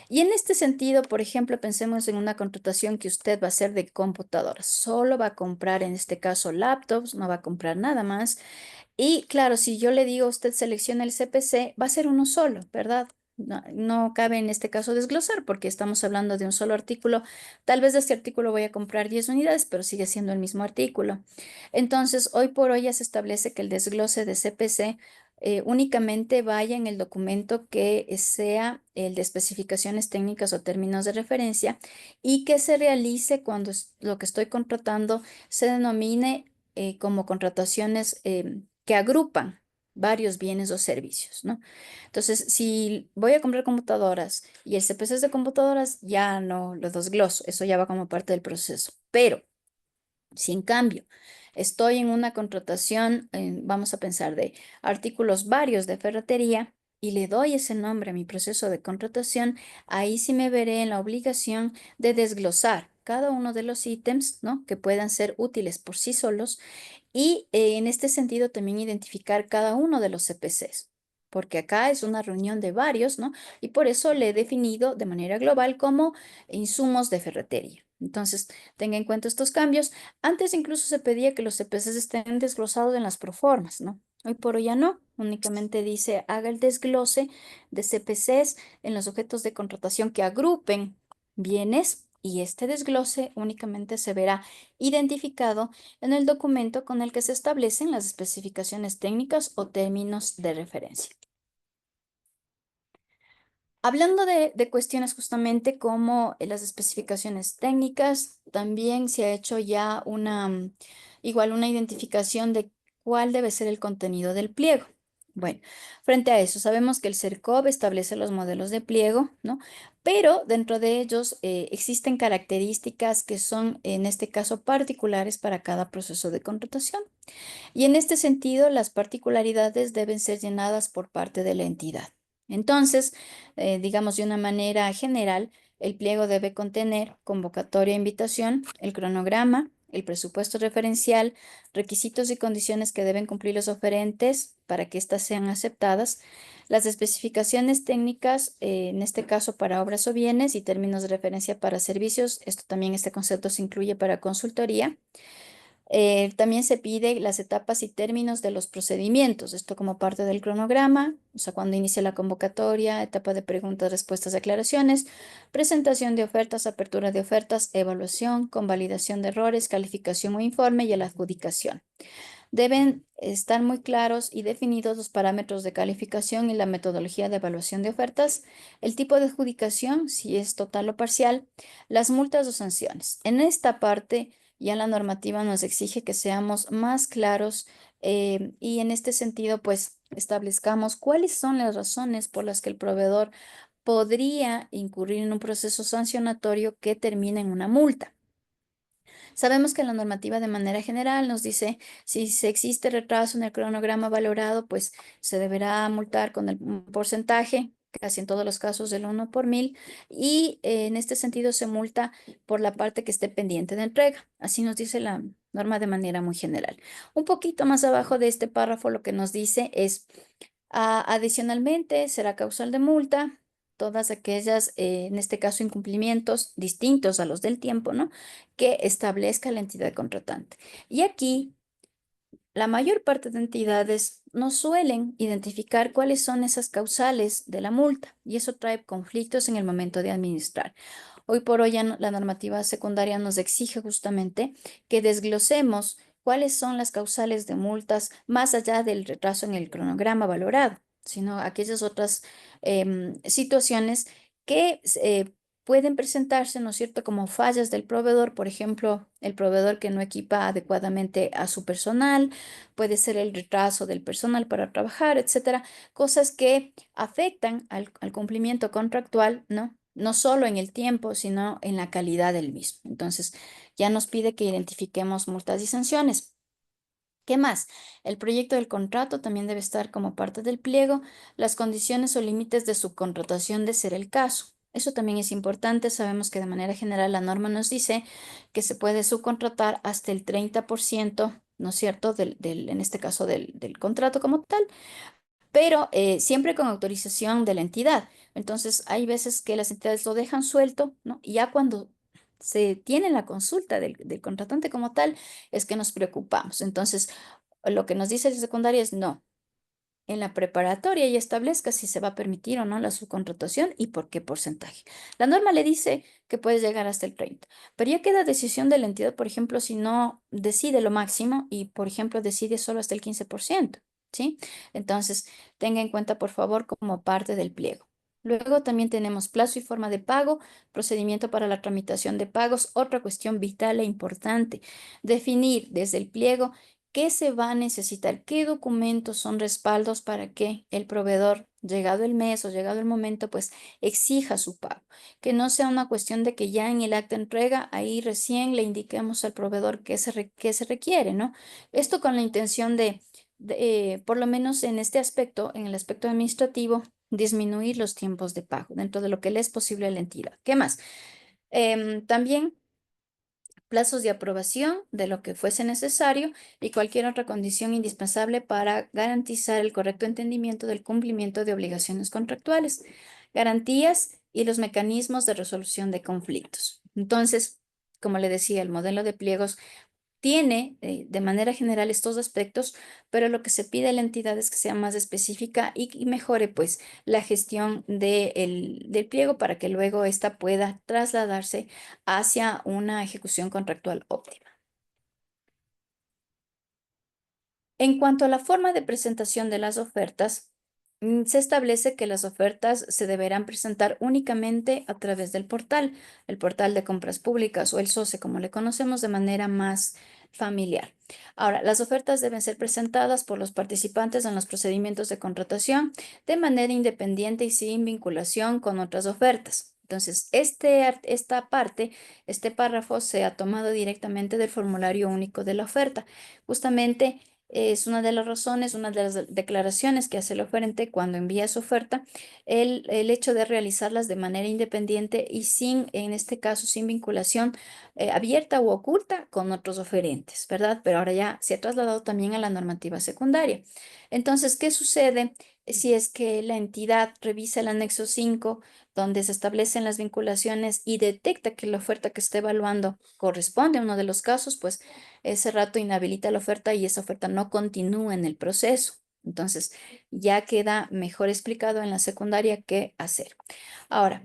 S2: Y en este sentido, por ejemplo, pensemos en una contratación que usted va a hacer de computadoras. Solo va a comprar, en este caso, laptops, no va a comprar nada más. Y claro, si yo le digo, usted selecciona el CPC, va a ser uno solo, ¿verdad? No cabe en este caso desglosar porque estamos hablando de un solo artículo. Tal vez de este artículo voy a comprar 10 unidades, pero sigue siendo el mismo artículo. Entonces, hoy por hoy ya se establece que el desglose de CPC únicamente vaya en el documento que sea el de especificaciones técnicas o términos de referencia y que se realice cuando lo que estoy contratando se denomine como contrataciones que agrupan varios bienes o servicios, ¿no? Entonces, si voy a comprar computadoras y el CPC es de computadoras, ya no lo desgloso, eso ya va como parte del proceso. Pero, si en cambio estoy en una contratación, vamos a pensar, de artículos varios de ferretería, y le doy ese nombre a mi proceso de contratación, ahí sí me veré en la obligación de desglosar cada uno de los ítems, ¿no?, que puedan ser útiles por sí solos y en este sentido también identificar cada uno de los CPCs, porque acá es una reunión de varios, ¿no? Y por eso le he definido de manera global como insumos de ferretería. Entonces, tenga en cuenta estos cambios. Antes incluso se pedía que los CPCs estén desglosados en las proformas, ¿no? Hoy por hoy ya no, únicamente dice haga el desglose de CPCs en los objetos de contratación que agrupen bienes y este desglose únicamente se verá identificado en el documento con el que se establecen las especificaciones técnicas o términos de referencia. Hablando de cuestiones justamente como las especificaciones técnicas, también se ha hecho ya igual una identificación de cuál debe ser el contenido del pliego. Bueno, frente a eso, sabemos que el CERCOV establece los modelos de pliego, ¿no? Pero dentro de ellos existen características que son, en este caso, particulares para cada proceso de contratación. Y en este sentido, las particularidades deben ser llenadas por parte de la entidad. Entonces, digamos de una manera general, el pliego debe contener convocatoria e invitación, el cronograma, el presupuesto referencial, requisitos y condiciones que deben cumplir los oferentes para que éstas sean aceptadas, las especificaciones técnicas, en este caso para obras o bienes y términos de referencia para servicios. Esto también, este concepto se incluye para consultoría. También se pide las etapas y términos de los procedimientos, esto como parte del cronograma, o sea, cuando inicia la convocatoria, etapa de preguntas, respuestas, aclaraciones, presentación de ofertas, apertura de ofertas, evaluación, convalidación de errores, calificación o informe y la adjudicación. Deben estar muy claros y definidos los parámetros de calificación y la metodología de evaluación de ofertas, el tipo de adjudicación, si es total o parcial, las multas o sanciones. En esta parte ya la normativa nos exige que seamos más claros y en este sentido, pues, establezcamos cuáles son las razones por las que el proveedor podría incurrir en un proceso sancionatorio que termine en una multa. Sabemos que la normativa de manera general nos dice si se existe retraso en el cronograma valorado, pues se deberá multar con un porcentaje, casi en todos los casos del 1 por 1000, y en este sentido se multa por la parte que esté pendiente de entrega. Así nos dice la norma de manera muy general. Un poquito más abajo de este párrafo lo que nos dice es, adicionalmente, será causal de multa todas aquellas, en este caso, incumplimientos distintos a los del tiempo, ¿no?, que establezca la entidad contratante. Y aquí, la mayor parte de entidades no suelen identificar cuáles son esas causales de la multa y eso trae conflictos en el momento de administrar. Hoy por hoy ya la normativa secundaria nos exige justamente que desglosemos cuáles son las causales de multas más allá del retraso en el cronograma valorado, sino aquellas otras situaciones que pueden presentarse, ¿no es cierto?, como fallas del proveedor, por ejemplo, el proveedor que no equipa adecuadamente a su personal, puede ser el retraso del personal para trabajar, etcétera, cosas que afectan al cumplimiento contractual, ¿no? No solo en el tiempo, sino en la calidad del mismo. Entonces, ya nos pide que identifiquemos multas y sanciones. ¿Qué más? El proyecto del contrato también debe estar como parte del pliego, las condiciones o límites de subcontratación de ser el caso. Eso también es importante. Sabemos que de manera general la norma nos dice que se puede subcontratar hasta el 30%, ¿no es cierto?, en este caso del contrato como tal, pero siempre con autorización de la entidad. Entonces, hay veces que las entidades lo dejan suelto, ¿no? Y ya cuando se tiene la consulta del contratante como tal, es que nos preocupamos. Entonces, lo que nos dice la secundaria es no. En la preparatoria ya establezca si se va a permitir o no la subcontratación y por qué porcentaje. La norma le dice que puedes llegar hasta el 30, pero ya queda decisión de la entidad, por ejemplo, si no decide lo máximo y, por ejemplo, decide solo hasta el 15%, ¿sí? Entonces, tenga en cuenta, por favor, como parte del pliego. Luego también tenemos plazo y forma de pago, procedimiento para la tramitación de pagos, otra cuestión vital e importante, definir desde el pliego ¿Qué se va a necesitar? ¿Qué documentos son respaldos para que el proveedor, llegado el mes o llegado el momento, pues exija su pago? Que no sea una cuestión de que ya en el acta de entrega, ahí recién le indiquemos al proveedor qué se requiere, ¿no? Esto con la intención de, por lo menos en este aspecto, en el aspecto administrativo, disminuir los tiempos de pago dentro de lo que le es posible a la entidad. ¿Qué más? También plazos de aprobación de lo que fuese necesario y cualquier otra condición indispensable para garantizar el correcto entendimiento del cumplimiento de obligaciones contractuales, garantías y los mecanismos de resolución de conflictos. Entonces, como le decía, el modelo de pliegos tiene de manera general estos aspectos, pero lo que se pide a la entidad es que sea más específica y mejore pues la gestión del pliego para que luego ésta pueda trasladarse hacia una ejecución contractual óptima. En cuanto a la forma de presentación de las ofertas, se establece que las ofertas se deberán presentar únicamente a través del portal, el portal de compras públicas o el SOCE, como le conocemos de manera más familiar. Ahora, las ofertas deben ser presentadas por los participantes en los procedimientos de contratación de manera independiente y sin vinculación con otras ofertas. Entonces, esta parte, este párrafo se ha tomado directamente del formulario único de la oferta. Justamente es una de las razones, una de las declaraciones que hace el oferente cuando envía su oferta, el hecho de realizarlas de manera independiente y sin, en este caso, sin vinculación abierta u oculta con otros oferentes, ¿verdad? Pero ahora ya se ha trasladado también a la normativa secundaria. Entonces, ¿qué sucede si es que la entidad revisa el anexo 5, donde se establecen las vinculaciones y detecta que la oferta que está evaluando corresponde a uno de los casos? Pues ese rato inhabilita la oferta y esa oferta no continúa en el proceso. Entonces, ya queda mejor explicado en la secundaria qué hacer. Ahora,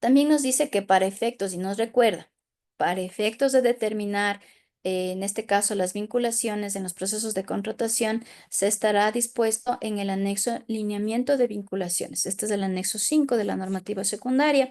S2: también nos dice que para efectos, y nos recuerda, para efectos de determinar, en este caso, las vinculaciones en los procesos de contratación, se estará dispuesto en el anexo lineamiento de vinculaciones. Este es el anexo 5 de la normativa secundaria.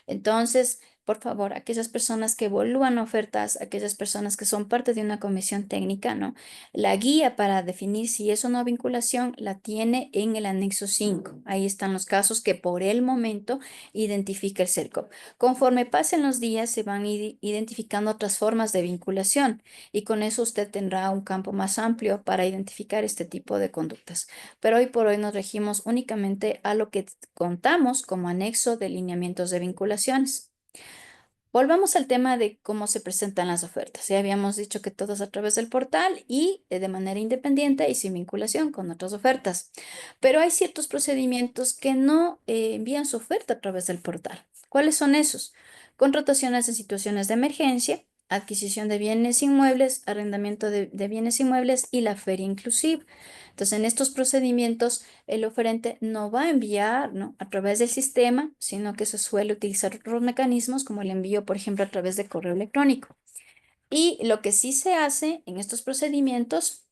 S2: Entonces, por favor, aquellas personas que evalúan ofertas, aquellas personas que son parte de una comisión técnica, ¿no? La guía para definir si es o no vinculación la tiene en el anexo 5. Ahí están los casos que por el momento identifica el CERCOP. Conforme pasen los días, se van identificando otras formas de vinculación y con eso usted tendrá un campo más amplio para identificar este tipo de conductas. Pero hoy por hoy nos regimos únicamente a lo que contamos como anexo de lineamientos de vinculaciones. Volvamos al tema de cómo se presentan las ofertas. Ya habíamos dicho que todas a través del portal y de manera independiente y sin vinculación con otras ofertas. Pero hay ciertos procedimientos que no envían su oferta a través del portal. ¿Cuáles son esos? Contrataciones en situaciones de emergencia, adquisición de bienes inmuebles, arrendamiento de bienes inmuebles y la feria inclusive. Entonces, en estos procedimientos, el oferente no va a enviar, ¿no?, a través del sistema, sino que se suele utilizar otros mecanismos como el envío, por ejemplo, a través de correo electrónico. Y lo que sí se hace en estos procedimientos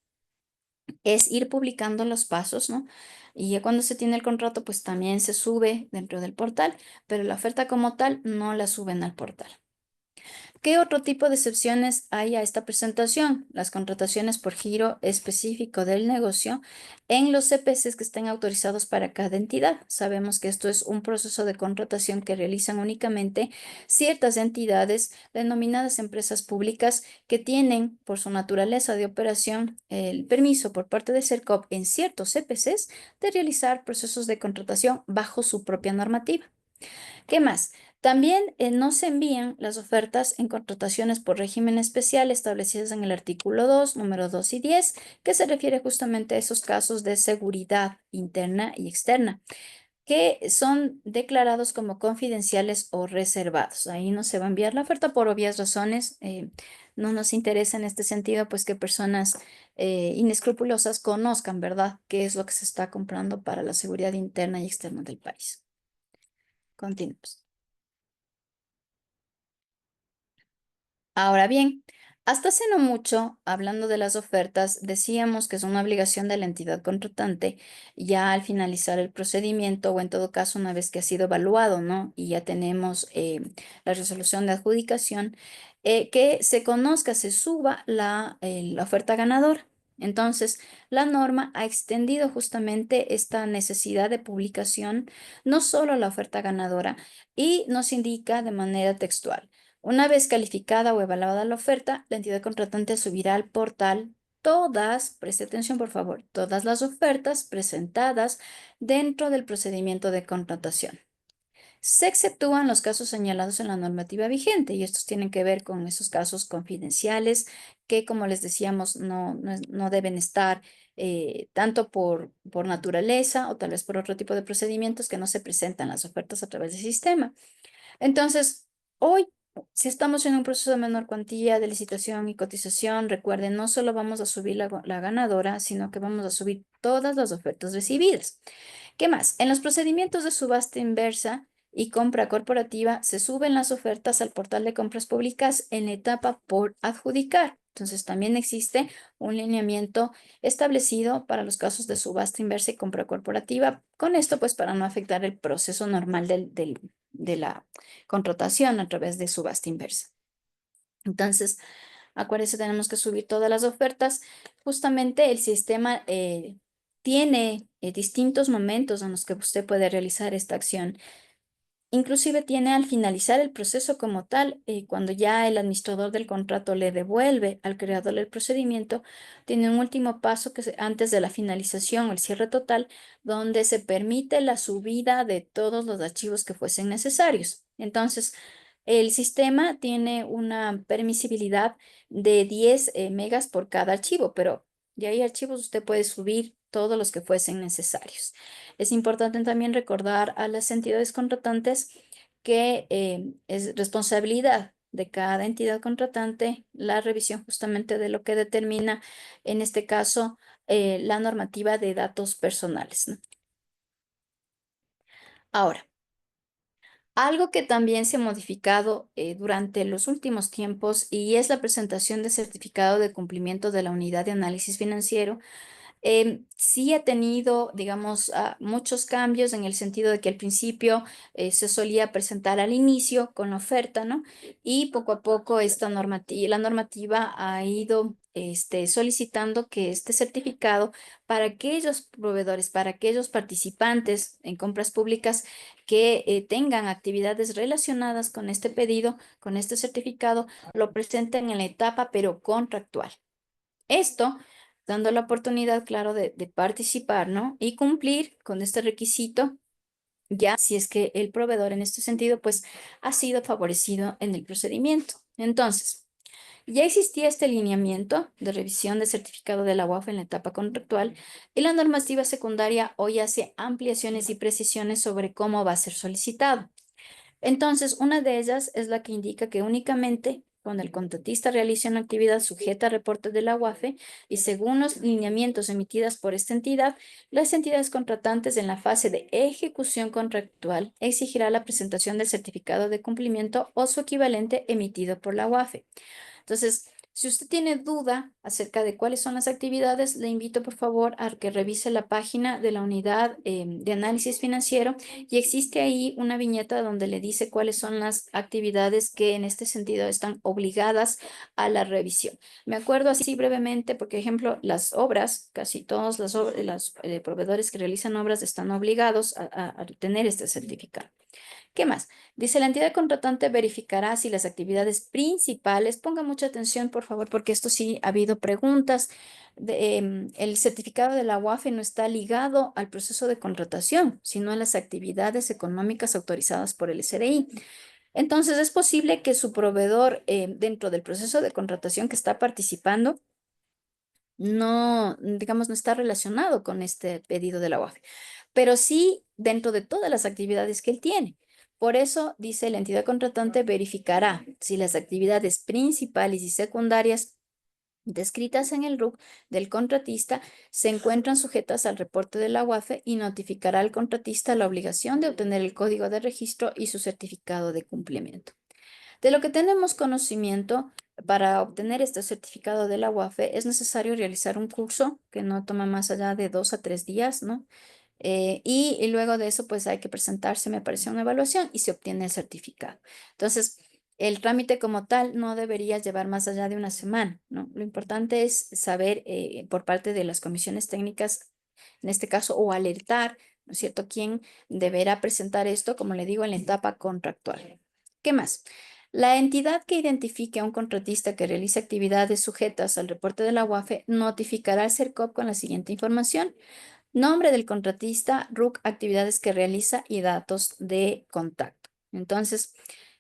S2: es ir publicando los pasos, ¿no? Y ya cuando se tiene el contrato, pues también se sube dentro del portal, pero la oferta como tal no la suben al portal. ¿Qué otro tipo de excepciones hay a esta presentación? Las contrataciones por giro específico del negocio en los CPCs que estén autorizados para cada entidad. Sabemos que esto es un proceso de contratación que realizan únicamente ciertas entidades denominadas empresas públicas que tienen, por su naturaleza de operación, el permiso por parte de CERCOP en ciertos CPCs de realizar procesos de contratación bajo su propia normativa. ¿Qué más? También no se envían las ofertas en contrataciones por régimen especial establecidas en el artículo 2, número 2 y 10, que se refiere justamente a esos casos de seguridad interna y externa, que son declarados como confidenciales o reservados. Ahí no se va a enviar la oferta por obvias razones. No nos interesa en este sentido, pues que personas inescrupulosas conozcan, ¿verdad?, qué es lo que se está comprando para la seguridad interna y externa del país. Continuamos. Ahora bien, hasta hace no mucho, hablando de las ofertas, decíamos que es una obligación de la entidad contratante ya al finalizar el procedimiento o en todo caso una vez que ha sido evaluado, ¿no? Y ya tenemos la resolución de adjudicación, que se conozca, se suba la oferta ganadora. Entonces, la norma ha extendido justamente esta necesidad de publicación, no solo a la oferta ganadora, y nos indica de manera textual. Una vez calificada o evaluada la oferta, la entidad contratante subirá al portal todas, preste atención por favor, todas las ofertas presentadas dentro del procedimiento de contratación. Se exceptúan los casos señalados en la normativa vigente y estos tienen que ver con esos casos confidenciales que, como les decíamos, no deben estar tanto por naturaleza o tal vez por otro tipo de procedimientos que no se presentan las ofertas a través del sistema. Entonces, hoy, si estamos en un proceso de menor cuantía de licitación y cotización, recuerden, no solo vamos a subir la ganadora, sino que vamos a subir todas las ofertas recibidas. ¿Qué más? En los procedimientos de subasta inversa y compra corporativa se suben las ofertas al portal de compras públicas en la etapa por adjudicar. Entonces, también existe un lineamiento establecido para los casos de subasta inversa y compra corporativa. Con esto, pues, para no afectar el proceso normal de la contratación a través de subasta inversa. Entonces, acuérdense, tenemos que subir todas las ofertas. Justamente el sistema tiene distintos momentos en los que usted puede realizar esta acción. Inclusive tiene al finalizar el proceso como tal, cuando ya el administrador del contrato le devuelve al creador del procedimiento, tiene un último paso que es antes de la finalización, el cierre total, donde se permite la subida de todos los archivos que fuesen necesarios. Entonces, el sistema tiene una permisibilidad de 10 megas por cada archivo, pero de ahí archivos usted puede subir todos los que fuesen necesarios. Es importante también recordar a las entidades contratantes que es responsabilidad de cada entidad contratante la revisión justamente de lo que determina, en este caso, la normativa de datos personales, ¿no? Ahora, algo que también se ha modificado durante los últimos tiempos y es la presentación de certificado de cumplimiento de la unidad de análisis financiero. Sí ha tenido, digamos, muchos cambios en el sentido de que al principio se solía presentar al inicio con la oferta, ¿no? Y poco a poco la normativa ha ido solicitando que este certificado para aquellos proveedores, para aquellos participantes en compras públicas que tengan actividades relacionadas con este pedido, con este certificado, lo presenten en la etapa, pero contractual. Esto dando la oportunidad, claro, de participar, ¿no? Y cumplir con este requisito, ya si es que el proveedor en este sentido, pues, ha sido favorecido en el procedimiento. Entonces, ya existía este lineamiento de revisión de certificado de la UAF en la etapa contractual y la normativa secundaria hoy hace ampliaciones y precisiones sobre cómo va a ser solicitado. Entonces, una de ellas es la que indica que únicamente cuando el contratista realice una actividad sujeta a reporte de la UAFE y según los lineamientos emitidos por esta entidad, las entidades contratantes en la fase de ejecución contractual exigirá la presentación del certificado de cumplimiento o su equivalente emitido por la UAFE. Entonces, si usted tiene duda acerca de cuáles son las actividades, le invito por favor a que revise la página de la unidad de análisis financiero y existe ahí una viñeta donde le dice cuáles son las actividades que en este sentido están obligadas a la revisión. Me acuerdo así brevemente porque, por ejemplo, las obras, casi todos los proveedores que realizan obras están obligados a tener este certificado. ¿Qué más? Dice, la entidad contratante verificará si las actividades principales, ponga mucha atención, por favor, porque esto sí ha habido preguntas. El certificado de la UAFE no está ligado al proceso de contratación, sino a las actividades económicas autorizadas por el SRI. Entonces, es posible que su proveedor, dentro del proceso de contratación que está participando, no, digamos, no está relacionado con este pedido de la UAFE, pero sí dentro de todas las actividades que él tiene. Por eso, dice, la entidad contratante verificará si las actividades principales y secundarias descritas en el RUC del contratista se encuentran sujetas al reporte de la UAFE y notificará al contratista la obligación de obtener el código de registro y su certificado de cumplimiento. De lo que tenemos conocimiento, para obtener este certificado de la UAFE es necesario realizar un curso que no toma más allá de 2 a 3 días, ¿no? Y luego de eso, pues hay que presentarse, me parece, una evaluación y se obtiene el certificado. Entonces, el trámite como tal no debería llevar más allá de una semana, ¿no? Lo importante es saber por parte de las comisiones técnicas, en este caso, o alertar, ¿no es cierto?, quién deberá presentar esto, como le digo, en la etapa contractual. ¿Qué más? La entidad que identifique a un contratista que realice actividades sujetas al reporte de la UAFE notificará al CERCOP con la siguiente información: nombre del contratista, RUC, actividades que realiza y datos de contacto. Entonces,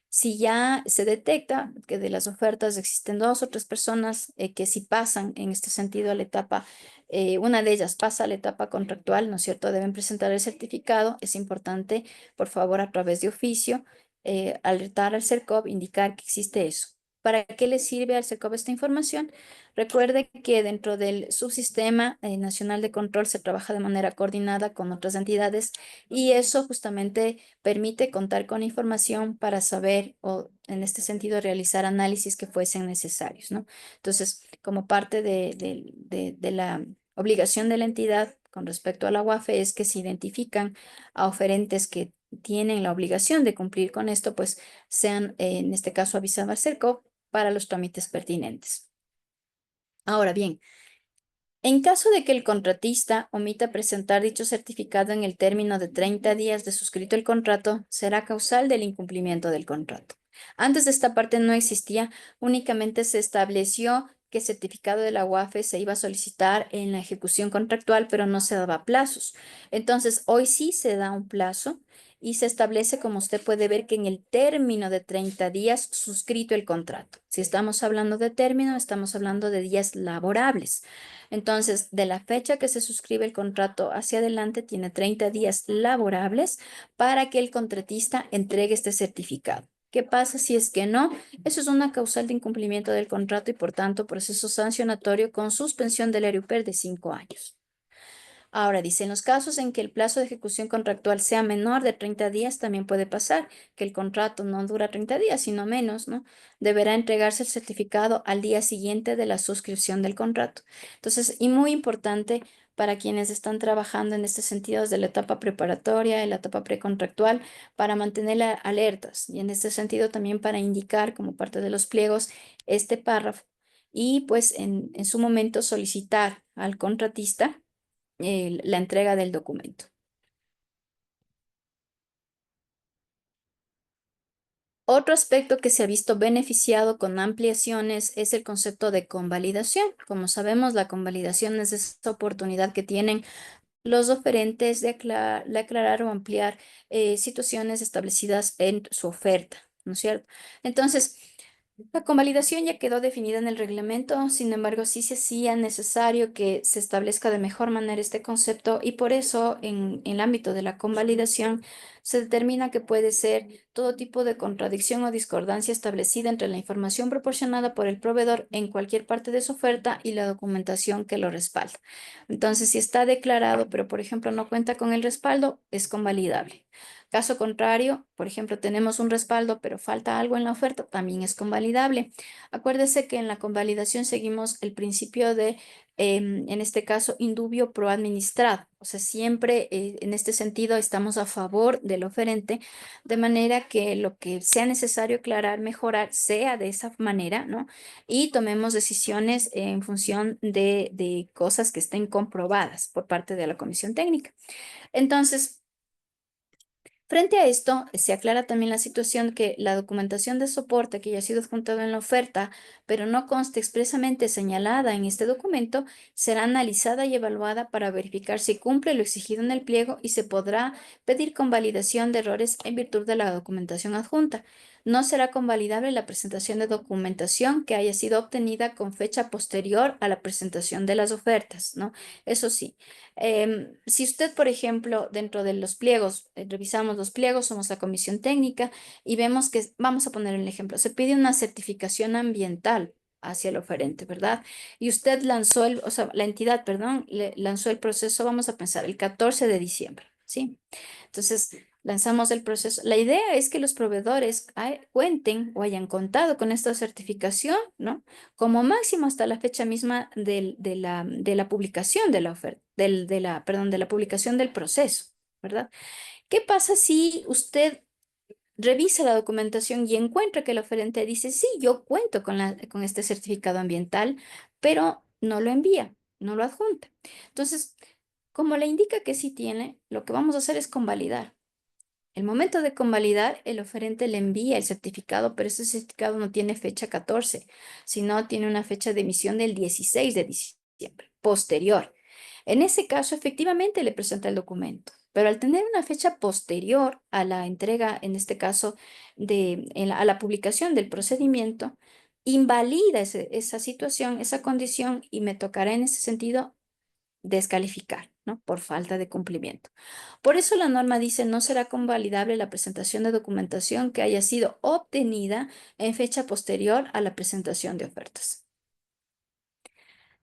S2: si ya se detecta que de las ofertas existen dos o tres personas que si pasan en este sentido a la etapa, una de ellas pasa a la etapa contractual, ¿no es cierto? Deben presentar el certificado. Es importante, por favor, a través de oficio, alertar al CERCOP, indicar que existe eso. ¿Para qué le sirve al CERCOP esta información? Recuerde que dentro del subsistema nacional de control se trabaja de manera coordinada con otras entidades y eso justamente permite contar con información para saber o en este sentido realizar análisis que fuesen necesarios, ¿no? Entonces, como parte de la obligación de la entidad con respecto a la UAFE es que se identifican a oferentes que tienen la obligación de cumplir con esto, pues sean en este caso avisados al CERCOP para los trámites pertinentes. Ahora bien, en caso de que el contratista omita presentar dicho certificado en el término de 30 días de suscrito el contrato, será causal del incumplimiento del contrato. Antes de esta parte no existía, únicamente se estableció que el certificado de la UAFE se iba a solicitar en la ejecución contractual, pero no se daba plazos. Entonces, hoy sí se da un plazo y se establece, como usted puede ver, que en el término de 30 días suscrito el contrato. Si estamos hablando de término, estamos hablando de días laborables. Entonces, de la fecha que se suscribe el contrato hacia adelante, tiene 30 días laborables para que el contratista entregue este certificado. ¿Qué pasa si es que no? Eso es una causal de incumplimiento del contrato y, por tanto, proceso sancionatorio con suspensión del ERUPER de 5 años. Ahora dice, en los casos en que el plazo de ejecución contractual sea menor de 30 días, también puede pasar que el contrato no dura 30 días, sino menos, ¿no? Deberá entregarse el certificado al día siguiente de la suscripción del contrato. Entonces, y muy importante para quienes están trabajando en este sentido desde la etapa preparatoria y la etapa precontractual, para mantener alertas y en este sentido también para indicar como parte de los pliegos este párrafo y pues en su momento solicitar al contratista la entrega del documento. Otro aspecto que se ha visto beneficiado con ampliaciones es el concepto de convalidación. Como sabemos, la convalidación es esa oportunidad que tienen los oferentes de aclarar o ampliar situaciones establecidas en su oferta, ¿no es cierto? Entonces, la convalidación ya quedó definida en el reglamento, sin embargo, sí se hacía necesario que se establezca de mejor manera este concepto y por eso en el ámbito de la convalidación se determina que puede ser todo tipo de contradicción o discordancia establecida entre la información proporcionada por el proveedor en cualquier parte de su oferta y la documentación que lo respalda. Entonces, si está declarado, pero por ejemplo no cuenta con el respaldo, es convalidable. Caso contrario, por ejemplo, tenemos un respaldo, pero falta algo en la oferta, también es convalidable. Acuérdese que en la convalidación seguimos el principio de, en este caso, indubio pro administrado. O sea, siempre en este sentido estamos a favor del oferente, de manera que lo que sea necesario aclarar, mejorar, sea de esa manera, ¿no? Y tomemos decisiones en función de cosas que estén comprobadas por parte de la comisión técnica. Entonces, frente a esto, se aclara también la situación que la documentación de soporte que ya ha sido adjuntada en la oferta, pero no conste expresamente señalada en este documento, será analizada y evaluada para verificar si cumple lo exigido en el pliego y se podrá pedir convalidación de errores en virtud de la documentación adjunta. No será convalidable la presentación de documentación que haya sido obtenida con fecha posterior a la presentación de las ofertas, ¿no? Eso sí. Si usted, por ejemplo, dentro de los pliegos, revisamos los pliegos, somos la comisión técnica y vemos que, vamos a poner un ejemplo, se pide una certificación ambiental hacia el oferente, ¿verdad? Y usted lanzó o sea, la entidad, perdón, lanzó el proceso, vamos a pensar, el 14 de diciembre, ¿sí? Entonces, lanzamos el proceso. La idea es que los proveedores cuenten o hayan contado con esta certificación, ¿no? Como máximo hasta la fecha misma de la publicación de la oferta, perdón, de la publicación del proceso, ¿verdad? ¿Qué pasa si usted revisa la documentación y encuentra que el oferente dice, sí, yo cuento con este certificado ambiental, pero no lo envía, no lo adjunta. Entonces, como le indica que sí tiene, lo que vamos a hacer es convalidar. El momento de convalidar, el oferente le envía el certificado, pero ese certificado no tiene fecha 14, sino tiene una fecha de emisión del 16 de diciembre, posterior. En ese caso, efectivamente le presenta el documento, pero al tener una fecha posterior a la entrega, en este caso, a la publicación del procedimiento, invalida esa situación, esa condición, y me tocará en ese sentido descalificar, ¿no? Por falta de cumplimiento. Por eso la norma dice no será convalidable la presentación de documentación que haya sido obtenida en fecha posterior a la presentación de ofertas.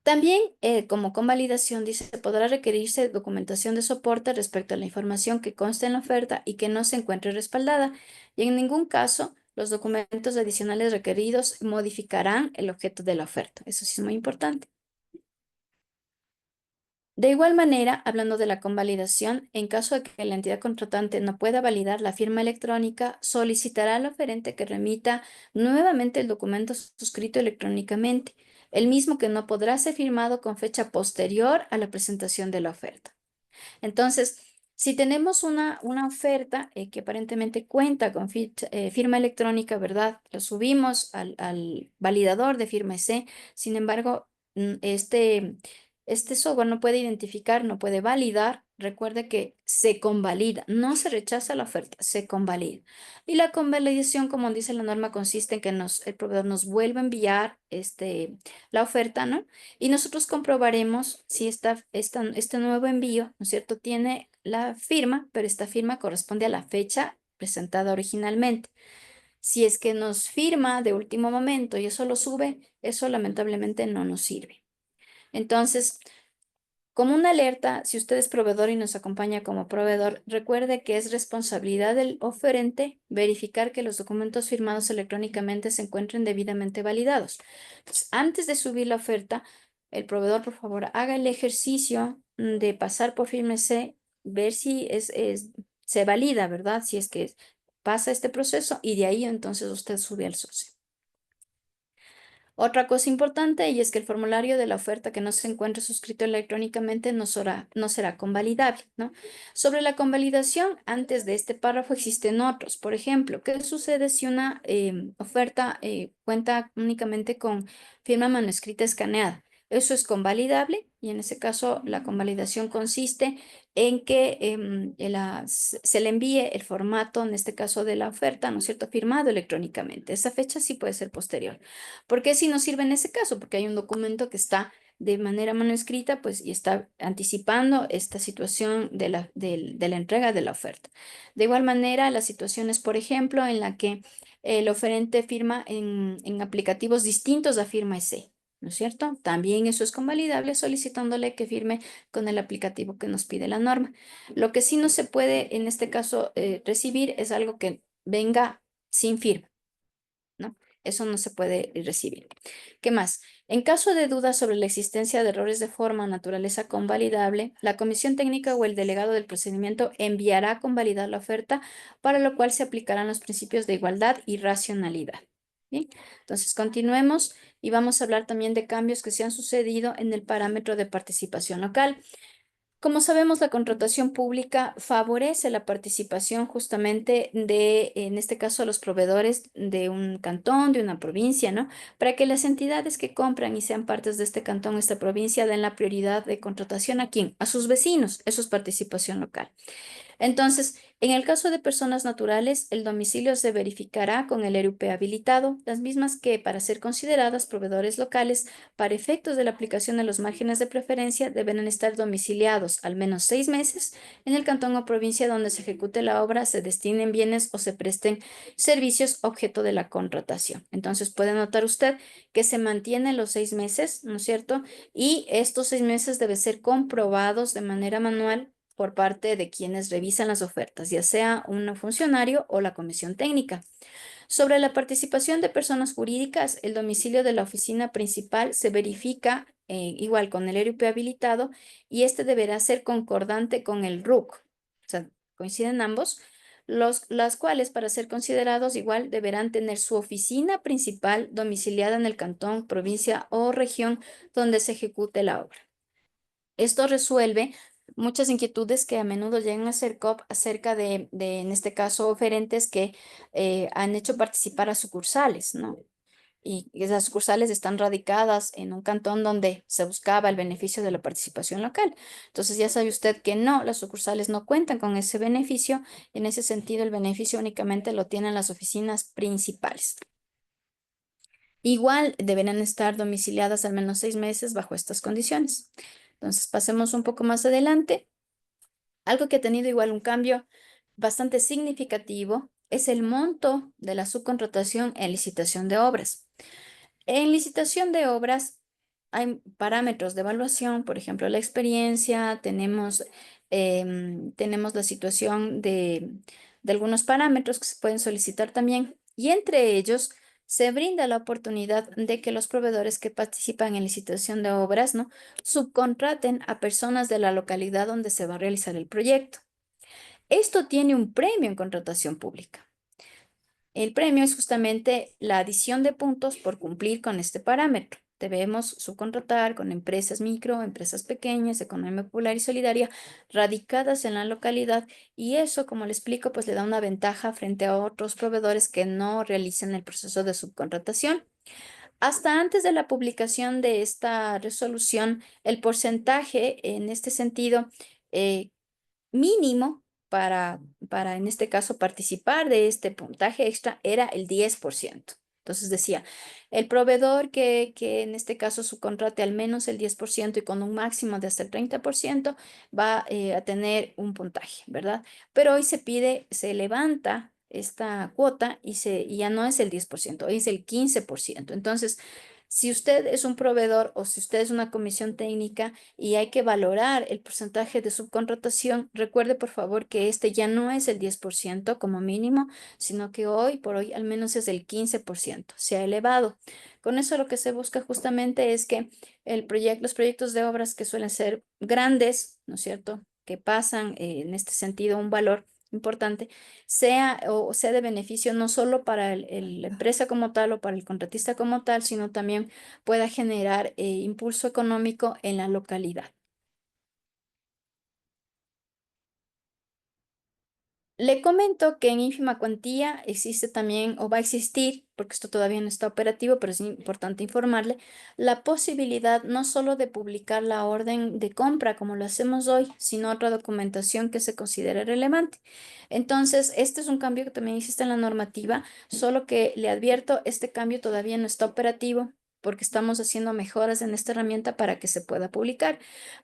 S2: También, como convalidación, dice, podrá requerirse documentación de soporte respecto a la información que consta en la oferta y que no se encuentre respaldada, y en ningún caso los documentos adicionales requeridos modificarán el objeto de la oferta. Eso sí es muy importante. De igual manera, hablando de la convalidación, en caso de que la entidad contratante no pueda validar la firma electrónica, solicitará al oferente que remita nuevamente el documento suscrito electrónicamente, el mismo que no podrá ser firmado con fecha posterior a la presentación de la oferta. Entonces, si tenemos una oferta que aparentemente cuenta con firma electrónica, ¿verdad? Lo subimos al validador de firma EC. Sin embargo, este software no puede identificar, no puede validar. Recuerde que se convalida, no se rechaza la oferta, se convalida. Y la convalidación, como dice la norma, consiste en que el proveedor nos vuelva a enviar la oferta, ¿no? Y nosotros comprobaremos si este nuevo envío, ¿no es cierto?, tiene la firma, pero esta firma corresponde a la fecha presentada originalmente. Si es que nos firma de último momento y eso lo sube, eso lamentablemente no nos sirve. Entonces, como una alerta, si usted es proveedor y nos acompaña como proveedor, recuerde que es responsabilidad del oferente verificar que los documentos firmados electrónicamente se encuentren debidamente validados. Entonces, antes de subir la oferta, el proveedor, por favor, haga el ejercicio de pasar por firme C, ver si se valida, ¿verdad? Si es que pasa este proceso, y de ahí entonces usted sube al socio. Otra cosa importante, y es que el formulario de la oferta que no se encuentre suscrito electrónicamente no será convalidable, ¿no? Sobre la convalidación, antes de este párrafo existen otros. Por ejemplo, ¿qué sucede si una oferta cuenta únicamente con firma manuscrita escaneada? Eso es convalidable, y en ese caso la convalidación consiste en que se le envíe el formato, en este caso de la oferta, ¿no es cierto?, firmado electrónicamente. Esa fecha sí puede ser posterior. ¿Por qué si no sirve en ese caso? Porque hay un documento que está de manera manuscrita, pues, y está anticipando esta situación de la entrega de la oferta. De igual manera, las situaciones, por ejemplo, en la que el oferente firma en aplicativos distintos a firma EC, ¿no es cierto? También eso es convalidable solicitándole que firme con el aplicativo que nos pide la norma. Lo que sí no se puede en este caso recibir es algo que venga sin firma, ¿no? Eso no se puede recibir. ¿Qué más? En caso de dudas sobre la existencia de errores de forma o naturaleza convalidable, la comisión técnica o el delegado del procedimiento enviará a convalidar la oferta, para lo cual se aplicarán los principios de igualdad y racionalidad. Bien, entonces continuemos y vamos a hablar también de cambios que se han sucedido en el parámetro de participación local. Como sabemos, la contratación pública favorece la participación justamente en este caso, los proveedores de un cantón, de una provincia, ¿no? Para que las entidades que compran y sean partes de este cantón, esta provincia, den la prioridad de contratación ¿a quién? A sus vecinos. Eso es participación local. Entonces, en el caso de personas naturales, el domicilio se verificará con el ERUP habilitado, las mismas que, para ser consideradas proveedores locales, para efectos de la aplicación de los márgenes de preferencia, deberán estar domiciliados al menos 6 meses en el cantón o provincia donde se ejecute la obra, se destinen bienes o se presten servicios objeto de la contratación. Entonces, puede notar usted que se mantienen los 6 meses, ¿no es cierto? Y estos 6 meses deben ser comprobados de manera manual por parte de quienes revisan las ofertas, ya sea un funcionario o la comisión técnica. Sobre la participación de personas jurídicas, el domicilio de la oficina principal se verifica igual con el ERUP habilitado, y este deberá ser concordante con el RUC. O sea, coinciden ambos, las cuales, para ser considerados igual, deberán tener su oficina principal domiciliada en el cantón, provincia o región donde se ejecute la obra. Esto resuelve muchas inquietudes que a menudo llegan a CERCOP acerca en este caso, oferentes que han hecho participar a sucursales, ¿no? Y esas sucursales están radicadas en un cantón donde se buscaba el beneficio de la participación local. Entonces ya sabe usted que no, las sucursales no cuentan con ese beneficio. En ese sentido, el beneficio únicamente lo tienen las oficinas principales. Igual deberán estar domiciliadas al menos 6 meses bajo estas condiciones. Entonces pasemos un poco más adelante. Algo que ha tenido igual un cambio bastante significativo es el monto de la subcontratación en licitación de obras. En licitación de obras hay parámetros de evaluación, por ejemplo, la experiencia, tenemos la situación de algunos parámetros que se pueden solicitar también, y entre ellos se brinda la oportunidad de que los proveedores que participan en licitación de obras, ¿no?, subcontraten a personas de la localidad donde se va a realizar el proyecto. Esto tiene un premio en contratación pública. El premio es justamente la adición de puntos por cumplir con este parámetro. Debemos subcontratar con empresas micro, empresas pequeñas, economía popular y solidaria, radicadas en la localidad, y eso, como le explico, pues le da una ventaja frente a otros proveedores que no realicen el proceso de subcontratación. Hasta antes de la publicación de esta resolución, el porcentaje en este sentido eh, mínimo para, en este caso, participar de este puntaje extra era el 10%. Entonces decía, el proveedor que en este caso subcontrate al menos el 10% y con un máximo de hasta el 30% va a tener un puntaje, ¿verdad? Pero hoy se pide, se levanta esta cuota y ya no es el 10%, hoy es el 15%. Entonces, si usted es un proveedor o si usted es una comisión técnica y hay que valorar el porcentaje de subcontratación, recuerde por favor que este ya no es el 10% como mínimo, sino que hoy por hoy al menos es el 15%, se ha elevado. Con eso lo que se busca justamente es que los proyectos de obras que suelen ser grandes, ¿no es cierto?, que pasan en este sentido un valor importante, sea de beneficio no solo para la empresa como tal o para el contratista como tal, sino también pueda generar impulso económico en la localidad. Le comento que en ínfima cuantía existe también, o va a existir, porque esto todavía no está operativo, pero es importante informarle, la posibilidad no solo de publicar la orden de compra como lo hacemos hoy, sino otra documentación que se considere relevante. Entonces, este es un cambio que también existe en la normativa, solo que le advierto, este cambio todavía no está operativo porque estamos haciendo mejoras en esta herramienta para que se pueda publicar.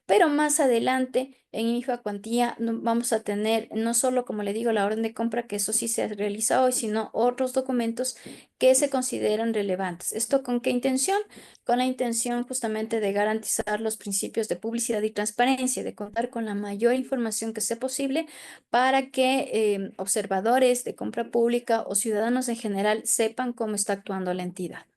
S2: Pero más adelante, en ínfima cuantía, vamos a tener no solo, como le digo, la orden de compra, que eso sí se realiza hoy, sino otros documentos que se consideran relevantes. ¿Esto con qué intención? Con la intención justamente de garantizar los principios de publicidad y transparencia, de contar con la mayor información que sea posible para que observadores de compra pública o ciudadanos en general sepan cómo está actuando la entidad.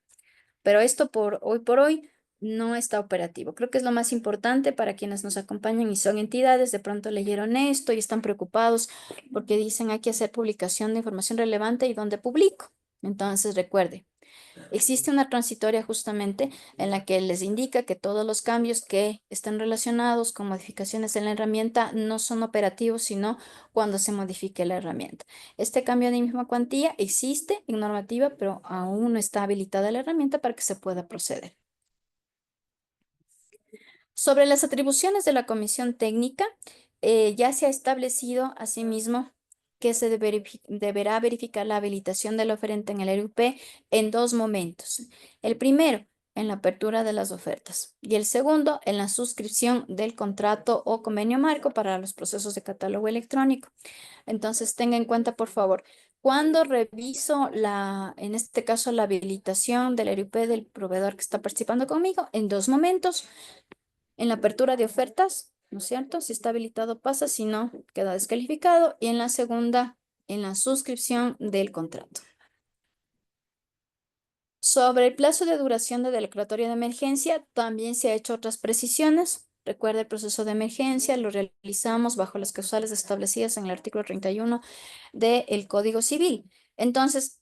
S2: Pero esto por hoy no está operativo. Creo que es lo más importante para quienes nos acompañan y son entidades, de pronto leyeron esto y están preocupados porque dicen hay que hacer publicación de información relevante y dónde publico. Entonces recuerde, existe una transitoria justamente en la que les indica que todos los cambios que están relacionados con modificaciones en la herramienta no son operativos, sino cuando se modifique la herramienta. Este cambio de misma cuantía existe en normativa, pero aún no está habilitada la herramienta para que se pueda proceder. Sobre las atribuciones de la comisión técnica, ya se ha establecido asimismo que se deberá verificar la habilitación del oferente en el ERUP en 2 momentos. El primero, en la apertura de las ofertas, y el segundo, en la suscripción del contrato o convenio marco para los procesos de catálogo electrónico. Entonces, tenga en cuenta, por favor, cuando reviso en este caso, la habilitación del ERUP del proveedor que está participando conmigo, en 2 momentos. En la apertura de ofertas, ¿no es cierto? Si está habilitado pasa, si no, queda descalificado. Y en la segunda, en la suscripción del contrato. Sobre el plazo de duración de declaratoria de emergencia, también se ha hecho otras precisiones. Recuerda el proceso de emergencia, lo realizamos bajo las causales establecidas en el artículo 31 del Código Civil. Entonces,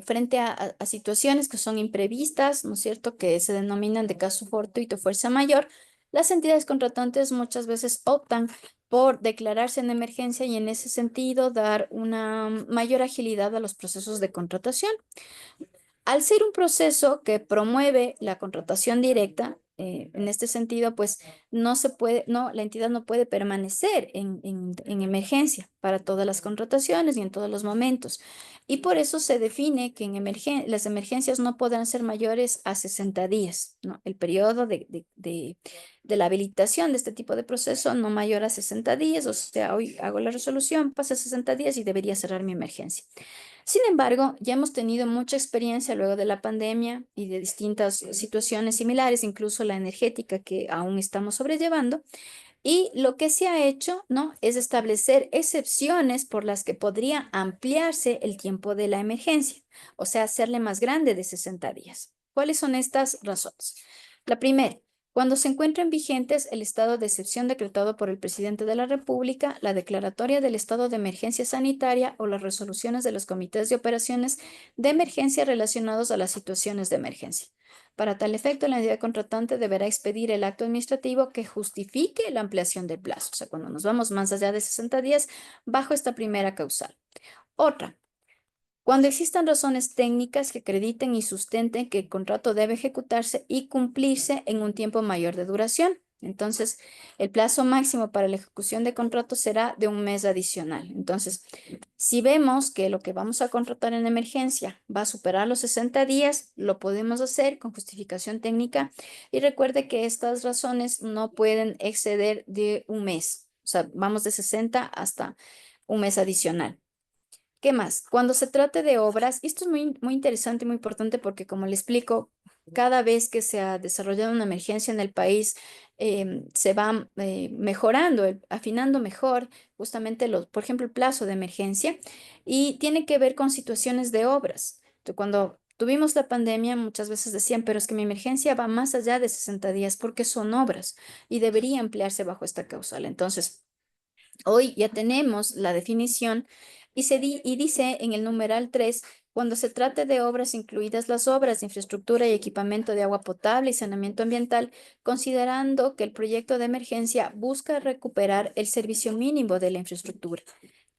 S2: frente a situaciones que son imprevistas, ¿no es cierto?, que se denominan de caso fortuito, fuerza mayor, las entidades contratantes muchas veces optan por declararse en emergencia y en ese sentido dar una mayor agilidad a los procesos de contratación. Al ser un proceso que promueve la contratación directa, en este sentido, pues no se puede, no, la entidad no puede permanecer en emergencia para todas las contrataciones y en todos los momentos. Y por eso se define que las emergencias no podrán ser mayores a 60 días, ¿no? El periodo de la habilitación de este tipo de proceso no mayor a 60 días, o sea, hoy hago la resolución, pasa 60 días y debería cerrar mi emergencia. Sin embargo, ya hemos tenido mucha experiencia luego de la pandemia y de distintas situaciones similares, incluso la energética que aún estamos sobrellevando. Y lo que se ha hecho, ¿no?, es establecer excepciones por las que podría ampliarse el tiempo de la emergencia, o sea, hacerle más grande de 60 días. ¿Cuáles son estas razones? La primera, cuando se encuentren vigentes el estado de excepción decretado por el presidente de la República, la declaratoria del estado de emergencia sanitaria o las resoluciones de los comités de operaciones de emergencia relacionados a las situaciones de emergencia. Para tal efecto, la entidad contratante deberá expedir el acto administrativo que justifique la ampliación del plazo, o sea, cuando nos vamos más allá de 60 días, bajo esta primera causal. Otra, cuando existan razones técnicas que acrediten y sustenten que el contrato debe ejecutarse y cumplirse en un tiempo mayor de duración. Entonces, el plazo máximo para la ejecución de contrato será de un mes adicional. Entonces, si vemos que lo que vamos a contratar en emergencia va a superar los 60 días, lo podemos hacer con justificación técnica y recuerde que estas razones no pueden exceder de un mes. O sea, vamos de 60 hasta un mes adicional. ¿Qué más? Cuando se trate de obras, y esto es muy interesante y muy importante porque, como le explico, cada vez que se ha desarrollado una emergencia en el país, se va mejorando, afinando mejor justamente, por ejemplo, el plazo de emergencia y tiene que ver con situaciones de obras. Entonces, cuando tuvimos la pandemia, muchas veces decían, pero es que mi emergencia va más allá de 60 días porque son obras y debería ampliarse bajo esta causal. Entonces, hoy ya tenemos la definición y dice en el numeral 3, cuando se trate de obras incluidas las obras de infraestructura y equipamiento de agua potable y saneamiento ambiental, considerando que el proyecto de emergencia busca recuperar el servicio mínimo de la infraestructura.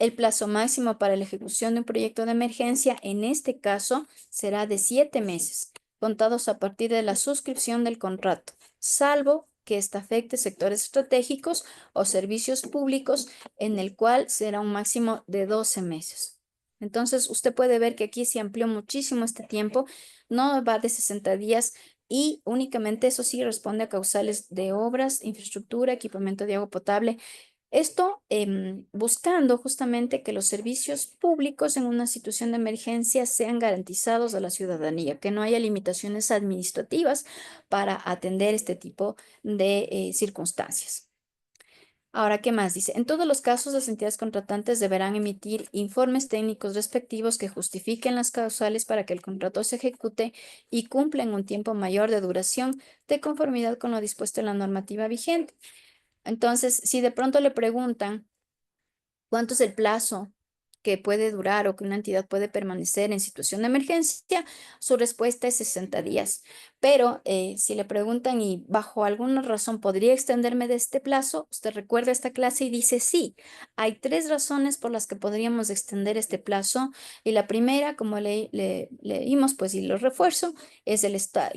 S2: El plazo máximo para la ejecución de un proyecto de emergencia, en este caso, será de 7 meses, contados a partir de la suscripción del contrato, salvo que ésta afecte sectores estratégicos o servicios públicos, en el cual será un máximo de 12 meses. Entonces, usted puede ver que aquí se amplió muchísimo este tiempo, no va de 60 días y únicamente eso sí responde a causales de obras, infraestructura, equipamiento de agua potable. Esto buscando justamente que los servicios públicos en una situación de emergencia sean garantizados a la ciudadanía, que no haya limitaciones administrativas para atender este tipo de circunstancias. Ahora, ¿qué más dice? En todos los casos, las entidades contratantes deberán emitir informes técnicos respectivos que justifiquen las causales para que el contrato se ejecute y cumpla en un tiempo mayor de duración de conformidad con lo dispuesto en la normativa vigente. Entonces, si de pronto le preguntan cuánto es el plazo que puede durar o que una entidad puede permanecer en situación de emergencia, su respuesta es 60 días. Pero si le preguntan y bajo alguna razón podría extenderme de este plazo, usted recuerda esta clase y dice sí, hay 3 razones por las que podríamos extender este plazo. Y la primera, como leímos, pues y lo refuerzo, es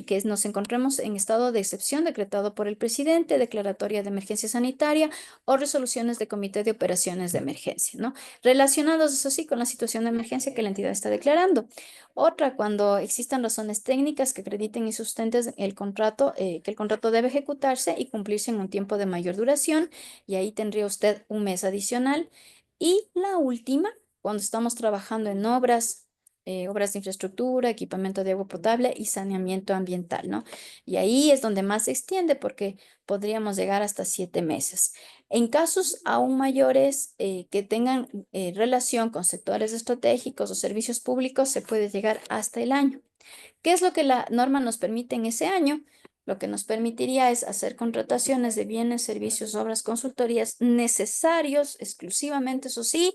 S2: que nos encontremos en estado de excepción decretado por el presidente, declaratoria de emergencia sanitaria o resoluciones de comité de operaciones de emergencia, ¿no? Relacionados, eso sí, con la situación de emergencia que la entidad está declarando. Otra, cuando existan razones técnicas que acrediten y sustenten el contrato, que el contrato debe ejecutarse y cumplirse en un tiempo de mayor duración, y ahí tendría usted un mes adicional. Y la última, cuando estamos trabajando en obras de infraestructura, equipamiento de agua potable y saneamiento ambiental, ¿no? Y ahí es donde más se extiende porque podríamos llegar hasta 7 meses. En casos aún mayores que tengan relación con sectores estratégicos o servicios públicos, se puede llegar hasta el año. ¿Qué es lo que la norma nos permite en ese año? lo que nos permitiría es hacer contrataciones de bienes, servicios, obras, consultorías necesarios exclusivamente, eso sí,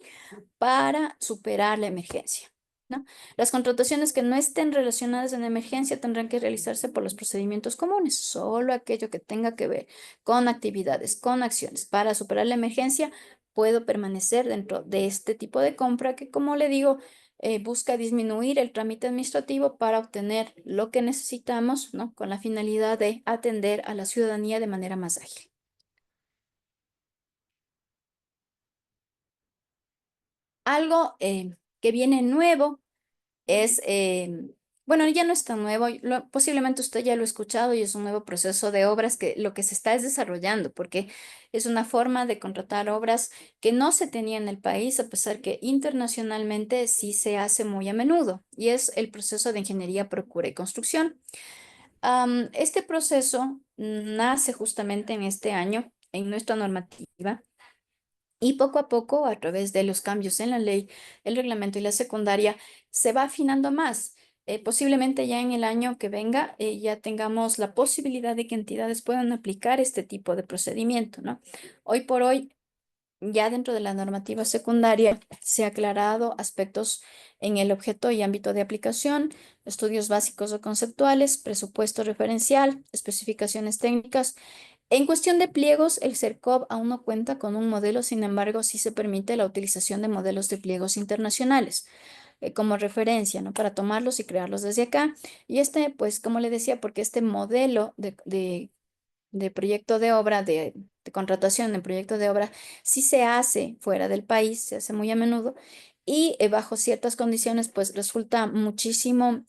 S2: para superar la emergencia, ¿no? Las contrataciones que no estén relacionadas en la emergencia tendrán que realizarse por los procedimientos comunes, solo aquello que tenga que ver con actividades, con acciones para superar la emergencia. Puedo permanecer dentro de este tipo de compra que, como le digo, busca disminuir el trámite administrativo para obtener lo que necesitamos, ¿no? Con la finalidad de atender a la ciudadanía de manera más ágil. Algo que viene nuevo es, bueno, ya no es tan nuevo, posiblemente usted ya lo ha escuchado y es un nuevo proceso de obras que lo que se está es desarrollando, porque es una forma de contratar obras que no se tenía en el país, a pesar que internacionalmente sí se hace muy a menudo, y es el proceso de ingeniería, procura y construcción. Este proceso nace justamente en este año, en nuestra normativa. Y poco a poco, a través de los cambios en la ley, el reglamento y la secundaria, se va afinando más. Posiblemente ya en el año que venga ya tengamos la posibilidad de que entidades puedan aplicar este tipo de procedimiento, ¿no? Hoy por hoy, ya dentro de la normativa secundaria, se ha aclarado aspectos en el objeto y ámbito de aplicación, estudios básicos o conceptuales, presupuesto referencial, especificaciones técnicas. En cuestión de pliegos, el CERCOV aún no cuenta con un modelo, sin embargo, sí se permite la utilización de modelos de pliegos internacionales como referencia, ¿no? Para tomarlos y crearlos desde acá. Y pues, como le decía, porque este modelo de proyecto de obra, de contratación en proyecto de obra, sí se hace fuera del país, se hace muy a menudo, y bajo ciertas condiciones, pues resulta muchísimo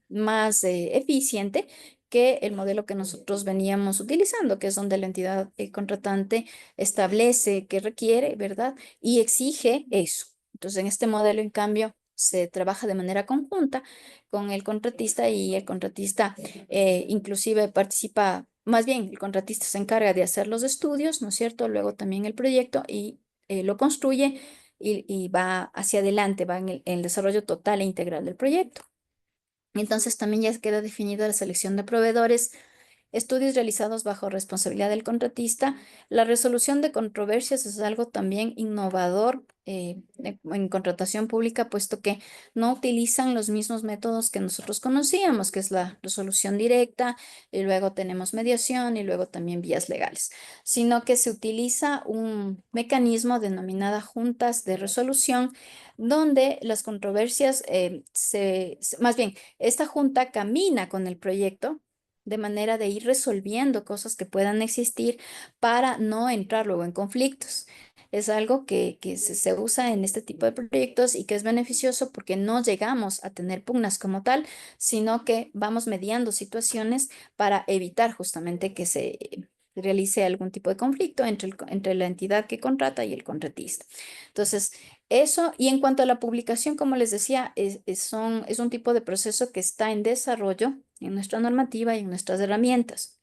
S2: más eficiente que el modelo que nosotros veníamos utilizando, que es donde la entidad contratante establece qué requiere, ¿verdad? Y exige eso. Entonces, en este modelo, en cambio, se trabaja de manera conjunta con el contratista, y el contratista inclusive participa, más bien el contratista se encarga de hacer los estudios, ¿no es cierto? Luego también el proyecto, y lo construye, y va hacia adelante, va en el desarrollo total e integral del proyecto. Entonces también ya queda definida la selección de proveedores, estudios realizados bajo responsabilidad del contratista. La resolución de controversias es algo también innovador en contratación pública, puesto que no utilizan los mismos métodos que nosotros conocíamos, que es la resolución directa, y luego tenemos mediación, y luego también vías legales, sino que se utiliza un mecanismo denominada juntas de resolución, donde las controversias, más bien, esta junta camina con el proyecto de manera de ir resolviendo cosas que puedan existir para no entrar luego en conflictos. Es algo que se usa en este tipo de proyectos y que es beneficioso porque no llegamos a tener pugnas como tal, sino que vamos mediando situaciones para evitar justamente que se realice algún tipo de conflicto entre la entidad que contrata y el contratista. Entonces, eso, y en cuanto a la publicación, como les decía, es un tipo de proceso que está en desarrollo en nuestra normativa y en nuestras herramientas.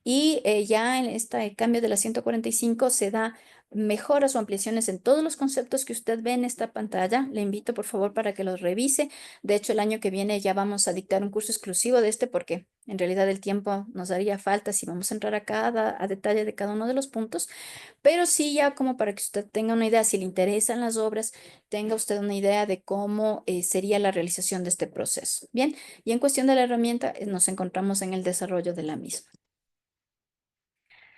S2: Y ya en este cambio de la 145 se da mejoras o ampliaciones en todos los conceptos que usted ve en esta pantalla. Le invito, por favor, para que los revise. De hecho, el año que viene ya vamos a dictar un curso exclusivo de este, porque en realidad el tiempo nos daría falta si vamos a entrar a detalle de cada uno de los puntos. Pero sí, ya como para que usted tenga una idea, si le interesan las obras, tenga usted una idea de cómo sería la realización de este proceso. Bien, y en cuestión de la herramienta, nos encontramos en el desarrollo de la misma.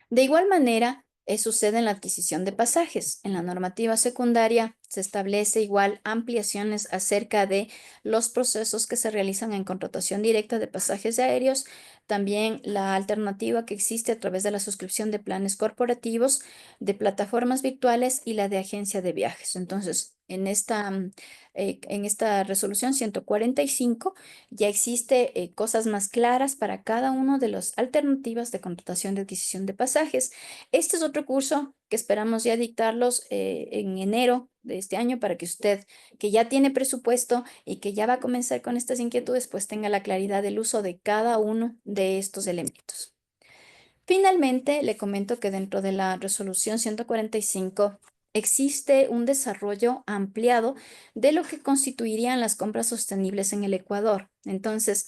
S2: De igual manera, sucede en la adquisición de pasajes. En la normativa secundaria se establece igual ampliaciones acerca de los procesos que se realizan en contratación directa de pasajes aéreos, también la alternativa que existe a través de la suscripción de planes corporativos, de plataformas virtuales y la de agencia de viajes. Entonces, en esta resolución 145 ya existe cosas más claras para cada uno de las alternativas de contratación de adquisición de pasajes. Este es otro curso que esperamos ya dictarlos en enero de este año, para que usted, que ya tiene presupuesto y que ya va a comenzar con estas inquietudes, pues tenga la claridad del uso de cada uno de estos elementos. Finalmente, le comento que dentro de la resolución 145 existe un desarrollo ampliado de lo que constituirían las compras sostenibles en el Ecuador. Entonces,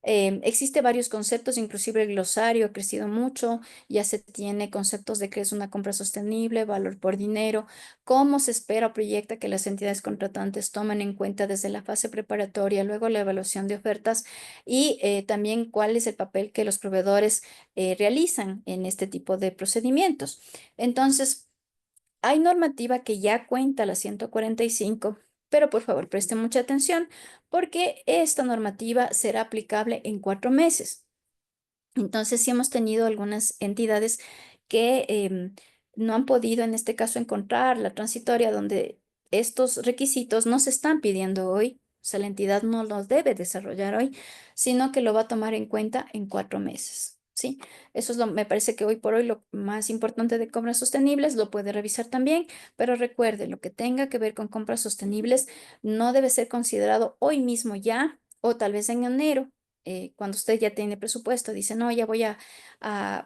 S2: Existe varios conceptos, inclusive el glosario ha crecido mucho, ya se tiene conceptos de qué es una compra sostenible, valor por dinero, cómo se espera o proyecta que las entidades contratantes tomen en cuenta desde la fase preparatoria, luego la evaluación de ofertas y también cuál es el papel que los proveedores realizan en este tipo de procedimientos. Entonces, hay normativa que ya cuenta la 145, pero por favor preste mucha atención porque esta normativa será aplicable en 4 meses. Entonces, sí hemos tenido algunas entidades que no han podido, en este caso, encontrar la transitoria donde estos requisitos no se están pidiendo hoy. O sea, la entidad no los debe desarrollar hoy, sino que lo va a tomar en cuenta en 4 meses. ¿Sí? Eso es me parece que hoy por hoy lo más importante de compras sostenibles, lo puede revisar también, pero recuerde, lo que tenga que ver con compras sostenibles no debe ser considerado hoy mismo ya o tal vez en enero cuando usted ya tiene presupuesto, dice, no, ya voy a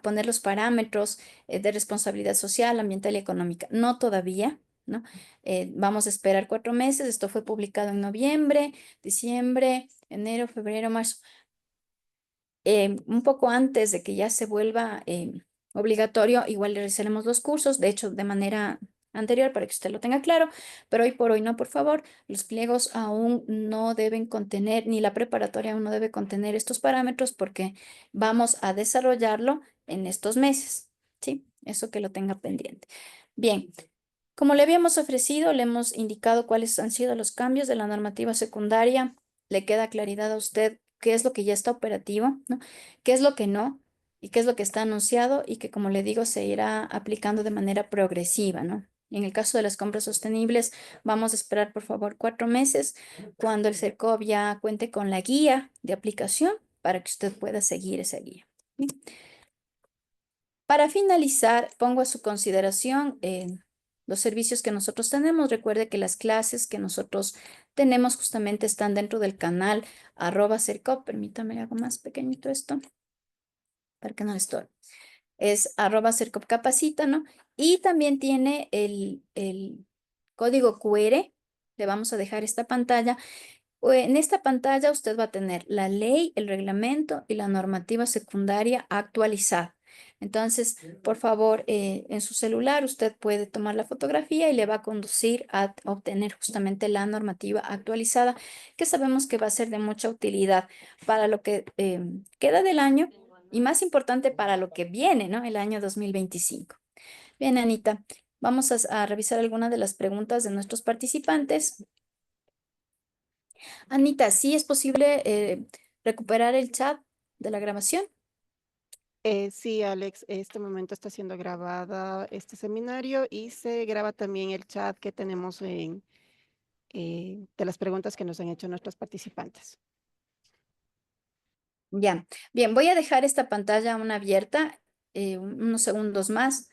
S2: poner los parámetros de responsabilidad social, ambiental y económica. No todavía, ¿no? Vamos a esperar 4 meses. Esto fue publicado en noviembre, diciembre, enero, febrero, marzo. Un poco antes de que ya se vuelva obligatorio, igual le realizaremos los cursos, de hecho, de manera anterior para que usted lo tenga claro, pero hoy por hoy no, por favor, los pliegos aún no deben contener, ni la preparatoria aún no debe contener estos parámetros porque vamos a desarrollarlo en estos meses, ¿sí? Eso que lo tenga pendiente. Bien, como le habíamos ofrecido, le hemos indicado cuáles han sido los cambios de la normativa secundaria. ¿Le queda claridad a usted qué es lo que ya está operativo, ¿no? ¿Qué es lo que no? ¿Y qué es lo que está anunciado? Y que, como le digo, se irá aplicando de manera progresiva, ¿no? En el caso de las compras sostenibles, vamos a esperar, por favor, 4 meses cuando el CERCOV ya cuente con la guía de aplicación para que usted pueda seguir esa guía. ¿Sí? Para finalizar, pongo a su consideración los servicios que nosotros tenemos. Recuerde que las clases que nosotros tenemos justamente están dentro del canal @cercop. Permítame algo más pequeñito esto para que no le estorbe. Es @cercop capacita, ¿no? Y también tiene el código QR. Le vamos a dejar esta pantalla en esta pantalla usted va a tener la ley, el reglamento y la normativa secundaria actualizada. Entonces, por favor, en su celular usted puede tomar la fotografía y le va a conducir a obtener justamente la normativa actualizada, que sabemos que va a ser de mucha utilidad para lo que queda del año y más importante para lo que viene, ¿no? El año 2025. Bien, Anita, vamos a revisar algunas de las preguntas de nuestros participantes. Anita, ¿sí es posible recuperar el chat de la grabación?
S1: Sí, Alex, este momento está siendo grabada este seminario y se graba también el chat que tenemos de las preguntas que nos han hecho nuestros participantes.
S2: Ya, bien, voy a dejar esta pantalla aún abierta unos segundos más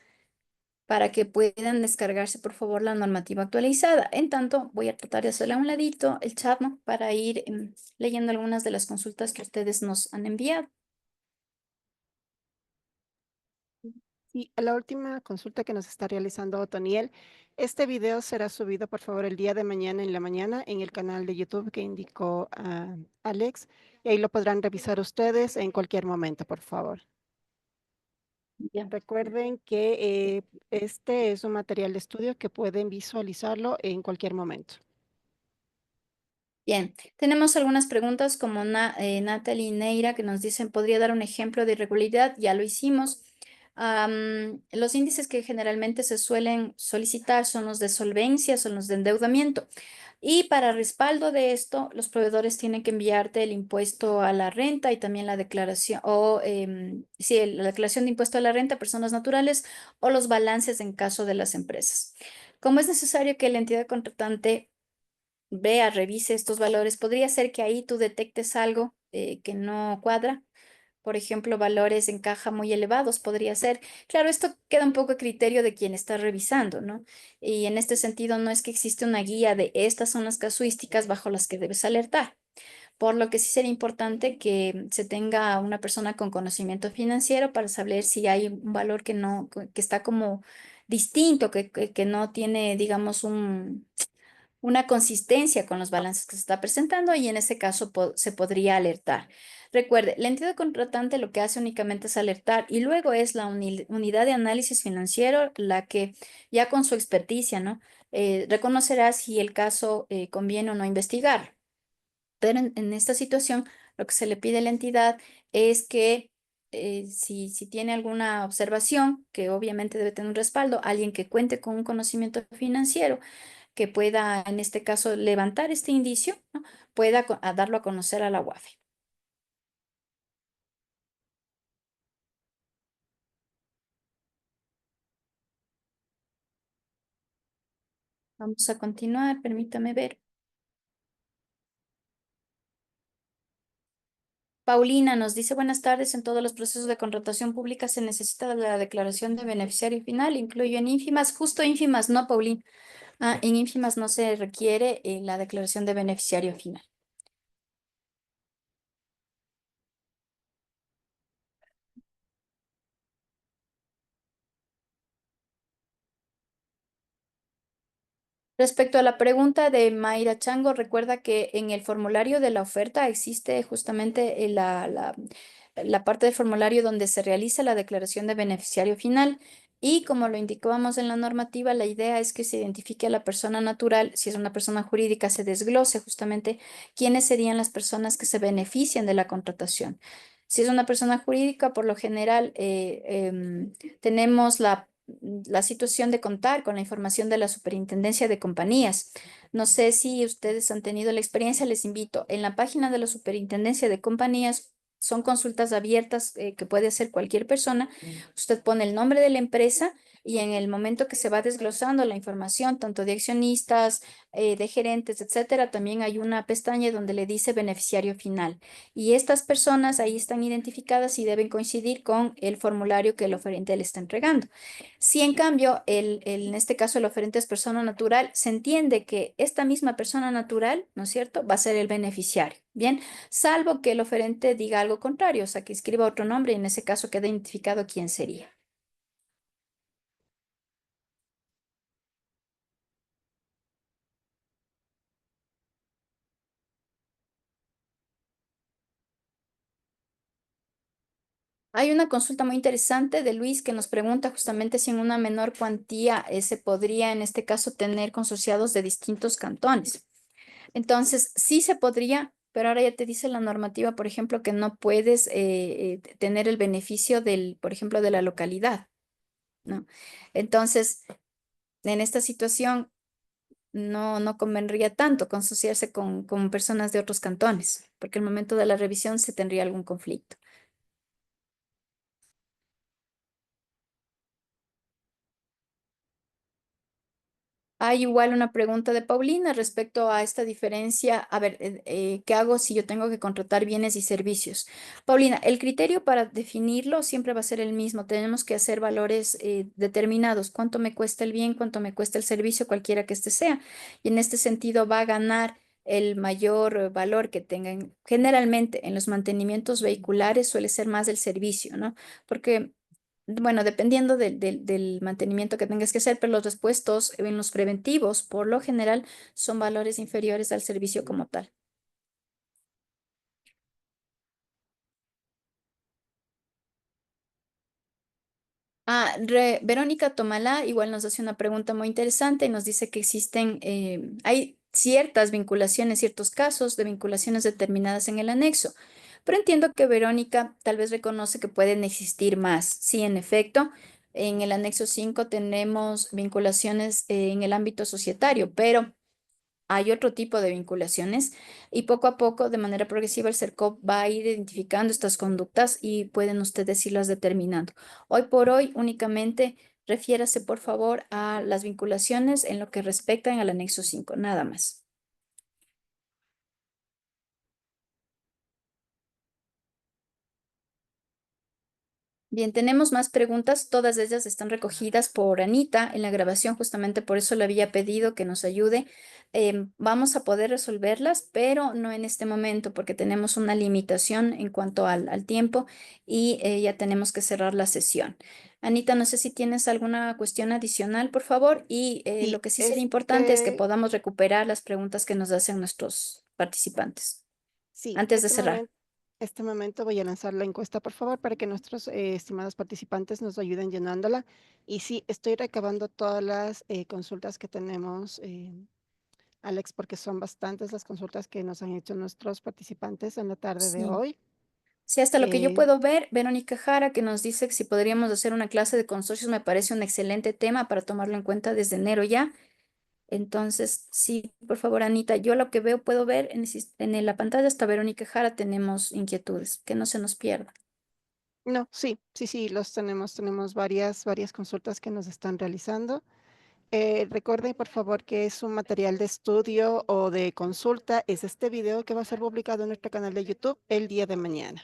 S2: para que puedan descargarse, por favor, la normativa actualizada. En tanto, voy a tratar de hacerle a un ladito el chat, ¿no? Para ir leyendo algunas de las consultas que ustedes nos han enviado.
S1: Y a la última consulta que nos está realizando Otoniel, este video será subido, por favor, el día de mañana en la mañana en el canal de YouTube que indicó Alex, y ahí lo podrán revisar ustedes en cualquier momento, por favor.
S2: Ya.
S1: Recuerden que este es un material de estudio que pueden visualizarlo en cualquier momento.
S2: Bien, tenemos algunas preguntas como Natalie Neira que nos dicen, ¿podría dar un ejemplo de irregularidad? Ya lo hicimos. Los índices que generalmente se suelen solicitar son los de solvencia, son los de endeudamiento. Y para respaldo de esto, los proveedores tienen que enviarte el impuesto a la renta y también la declaración, o sí, la declaración de impuesto a la renta a personas naturales o los balances en caso de las empresas. Como es necesario que la entidad contratante vea, revise estos valores, podría ser que ahí tú detectes algo que no cuadra. Por ejemplo, valores en caja muy elevados podría ser. Claro, esto queda un poco a criterio de quien está revisando, ¿no? Y en este sentido no es que existe una guía de estas son las casuísticas bajo las que debes alertar. Por lo que sí sería importante que se tenga una persona con conocimiento financiero para saber si hay un valor que no, que está como distinto, que no tiene, digamos, una consistencia con los balances que se está presentando y en ese caso se podría alertar. Recuerde, la entidad contratante lo que hace únicamente es alertar y luego es la unidad de análisis financiero la que ya con su experticia, ¿no? Reconocerá si el caso conviene o no investigar. Pero en esta situación, lo que se le pide a la entidad es que si tiene alguna observación, que obviamente debe tener un respaldo, alguien que cuente con un conocimiento financiero, que pueda, en este caso, levantar este indicio, ¿no? Pueda darlo a conocer a la UAFE. Vamos a continuar, permítame ver. Paulina nos dice, buenas tardes, en todos los procesos de contratación pública se necesita la declaración de beneficiario final, incluyo en ínfimas, justo ínfimas, no, Paulina. En ínfimas no se requiere la declaración de beneficiario final. Respecto a la pregunta de Mayra Chango, recuerda que en el formulario de la oferta existe justamente la parte del formulario donde se realiza la declaración de beneficiario final y como lo indicábamos en la normativa, la idea es que se identifique a la persona natural, si es una persona jurídica, se desglose justamente quiénes serían las personas que se benefician de la contratación. Si es una persona jurídica, por lo general tenemos la situación de contar con la información de la Superintendencia de Compañías. No sé si ustedes han tenido la experiencia, les invito. En la página de la Superintendencia de Compañías son consultas abiertas que puede hacer cualquier persona. Usted pone el nombre de la empresa y en el momento que se va desglosando la información, tanto de accionistas, de gerentes, etcétera, también hay una pestaña donde le dice beneficiario final. Y estas personas ahí están identificadas y deben coincidir con el formulario que el oferente le está entregando. Si en cambio, en este caso el oferente es persona natural, se entiende que esta misma persona natural, ¿no es cierto?, va a ser el beneficiario. Bien, salvo que el oferente diga algo contrario, o sea, que escriba otro nombre y en ese caso queda identificado quién sería. Hay una consulta muy interesante de Luis que nos pregunta justamente si en una menor cuantía se podría, en este caso, tener consorciados de distintos cantones. Entonces, sí se podría, pero ahora ya te dice la normativa, por ejemplo, que no puedes tener el beneficio del, por ejemplo, de la localidad, ¿no? Entonces, en esta situación no convendría tanto consociarse con personas de otros cantones, porque al momento de la revisión se tendría algún conflicto. Hay igual una pregunta de Paulina respecto a esta diferencia. A ver, ¿qué hago si yo tengo que contratar bienes y servicios? Paulina, el criterio para definirlo siempre va a ser el mismo. Tenemos que hacer valores determinados. ¿Cuánto me cuesta el bien? ¿Cuánto me cuesta el servicio? Cualquiera que este sea. Y en este sentido va a ganar el mayor valor que tengan. Generalmente en los mantenimientos vehiculares suele ser más el servicio, ¿no? Porque bueno, dependiendo del mantenimiento que tengas que hacer, pero los repuestos en los preventivos, por lo general, son valores inferiores al servicio como tal. Verónica Tomalá igual nos hace una pregunta muy interesante y nos dice que existen, hay ciertas vinculaciones, ciertos casos de vinculaciones determinadas en el anexo, pero entiendo que Verónica tal vez reconoce que pueden existir más. Sí, en efecto, en el anexo 5 tenemos vinculaciones en el ámbito societario, pero hay otro tipo de vinculaciones y poco a poco, de manera progresiva, el CERCOP va a ir identificando estas conductas y pueden ustedes irlas determinando. Hoy por hoy, únicamente refiérase, por favor, a las vinculaciones en lo que respectan al anexo 5, nada más. Bien, tenemos más preguntas, todas ellas están recogidas por Anita en la grabación, justamente por eso le había pedido que nos ayude. Vamos a poder resolverlas, pero no en este momento porque tenemos una limitación en cuanto al tiempo y ya tenemos que cerrar la sesión. Anita, no sé si tienes alguna cuestión adicional, por favor, y lo
S1: Sí,
S2: que sí sería importante es que podamos recuperar las preguntas que nos hacen nuestros participantes
S1: sí,
S2: antes de cerrar.
S1: este momento voy a lanzar la encuesta, por favor, para que nuestros estimados participantes nos ayuden llenándola. Y sí, estoy recabando todas las consultas que tenemos, Alex, porque son bastantes las consultas que nos han hecho nuestros participantes en la tarde de
S2: Sí.
S1: hoy.
S2: Sí, hasta lo que yo
S1: Eh,
S2: puedo ver, Verónica Jara, que nos dice que si podríamos hacer una clase de consorcios, me parece un excelente tema para tomarlo en cuenta desde enero ya. Entonces, sí, por favor, Anita, yo lo que veo, puedo ver en la pantalla hasta Verónica Jara tenemos inquietudes, que no se nos pierda.
S1: no, sí, sí, sí, los tenemos. Tenemos varias consultas que nos están realizando. Recuerden, por favor, que es un material de estudio o de consulta. Es este video que va a ser publicado en nuestro canal de YouTube el día de mañana.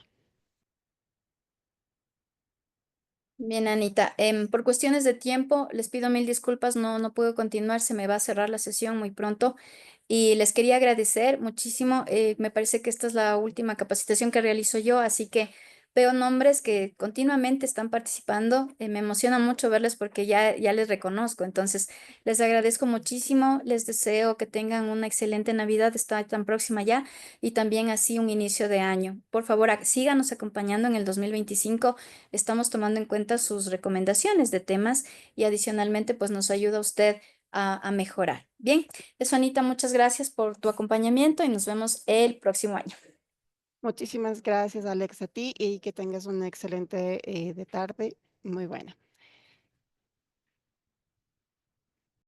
S2: Bien, Anita, por cuestiones de tiempo, les pido mil disculpas, no puedo continuar, se me va a cerrar la sesión muy pronto y les quería agradecer muchísimo. Me parece que esta es la última capacitación que realizo yo, así que veo nombres que continuamente están participando. Me emociona mucho verles porque ya les reconozco, entonces les agradezco muchísimo, les deseo que tengan una excelente Navidad, está tan próxima ya, y también así un inicio de año. Por favor, síganos acompañando en el 2025. Estamos tomando en cuenta sus recomendaciones de temas y adicionalmente pues nos ayuda usted a mejorar. Bien, eso, Anita, muchas gracias por tu acompañamiento y nos vemos el próximo año.
S1: Muchísimas gracias, Alex, a ti y que tengas una excelente de tarde. Muy buena.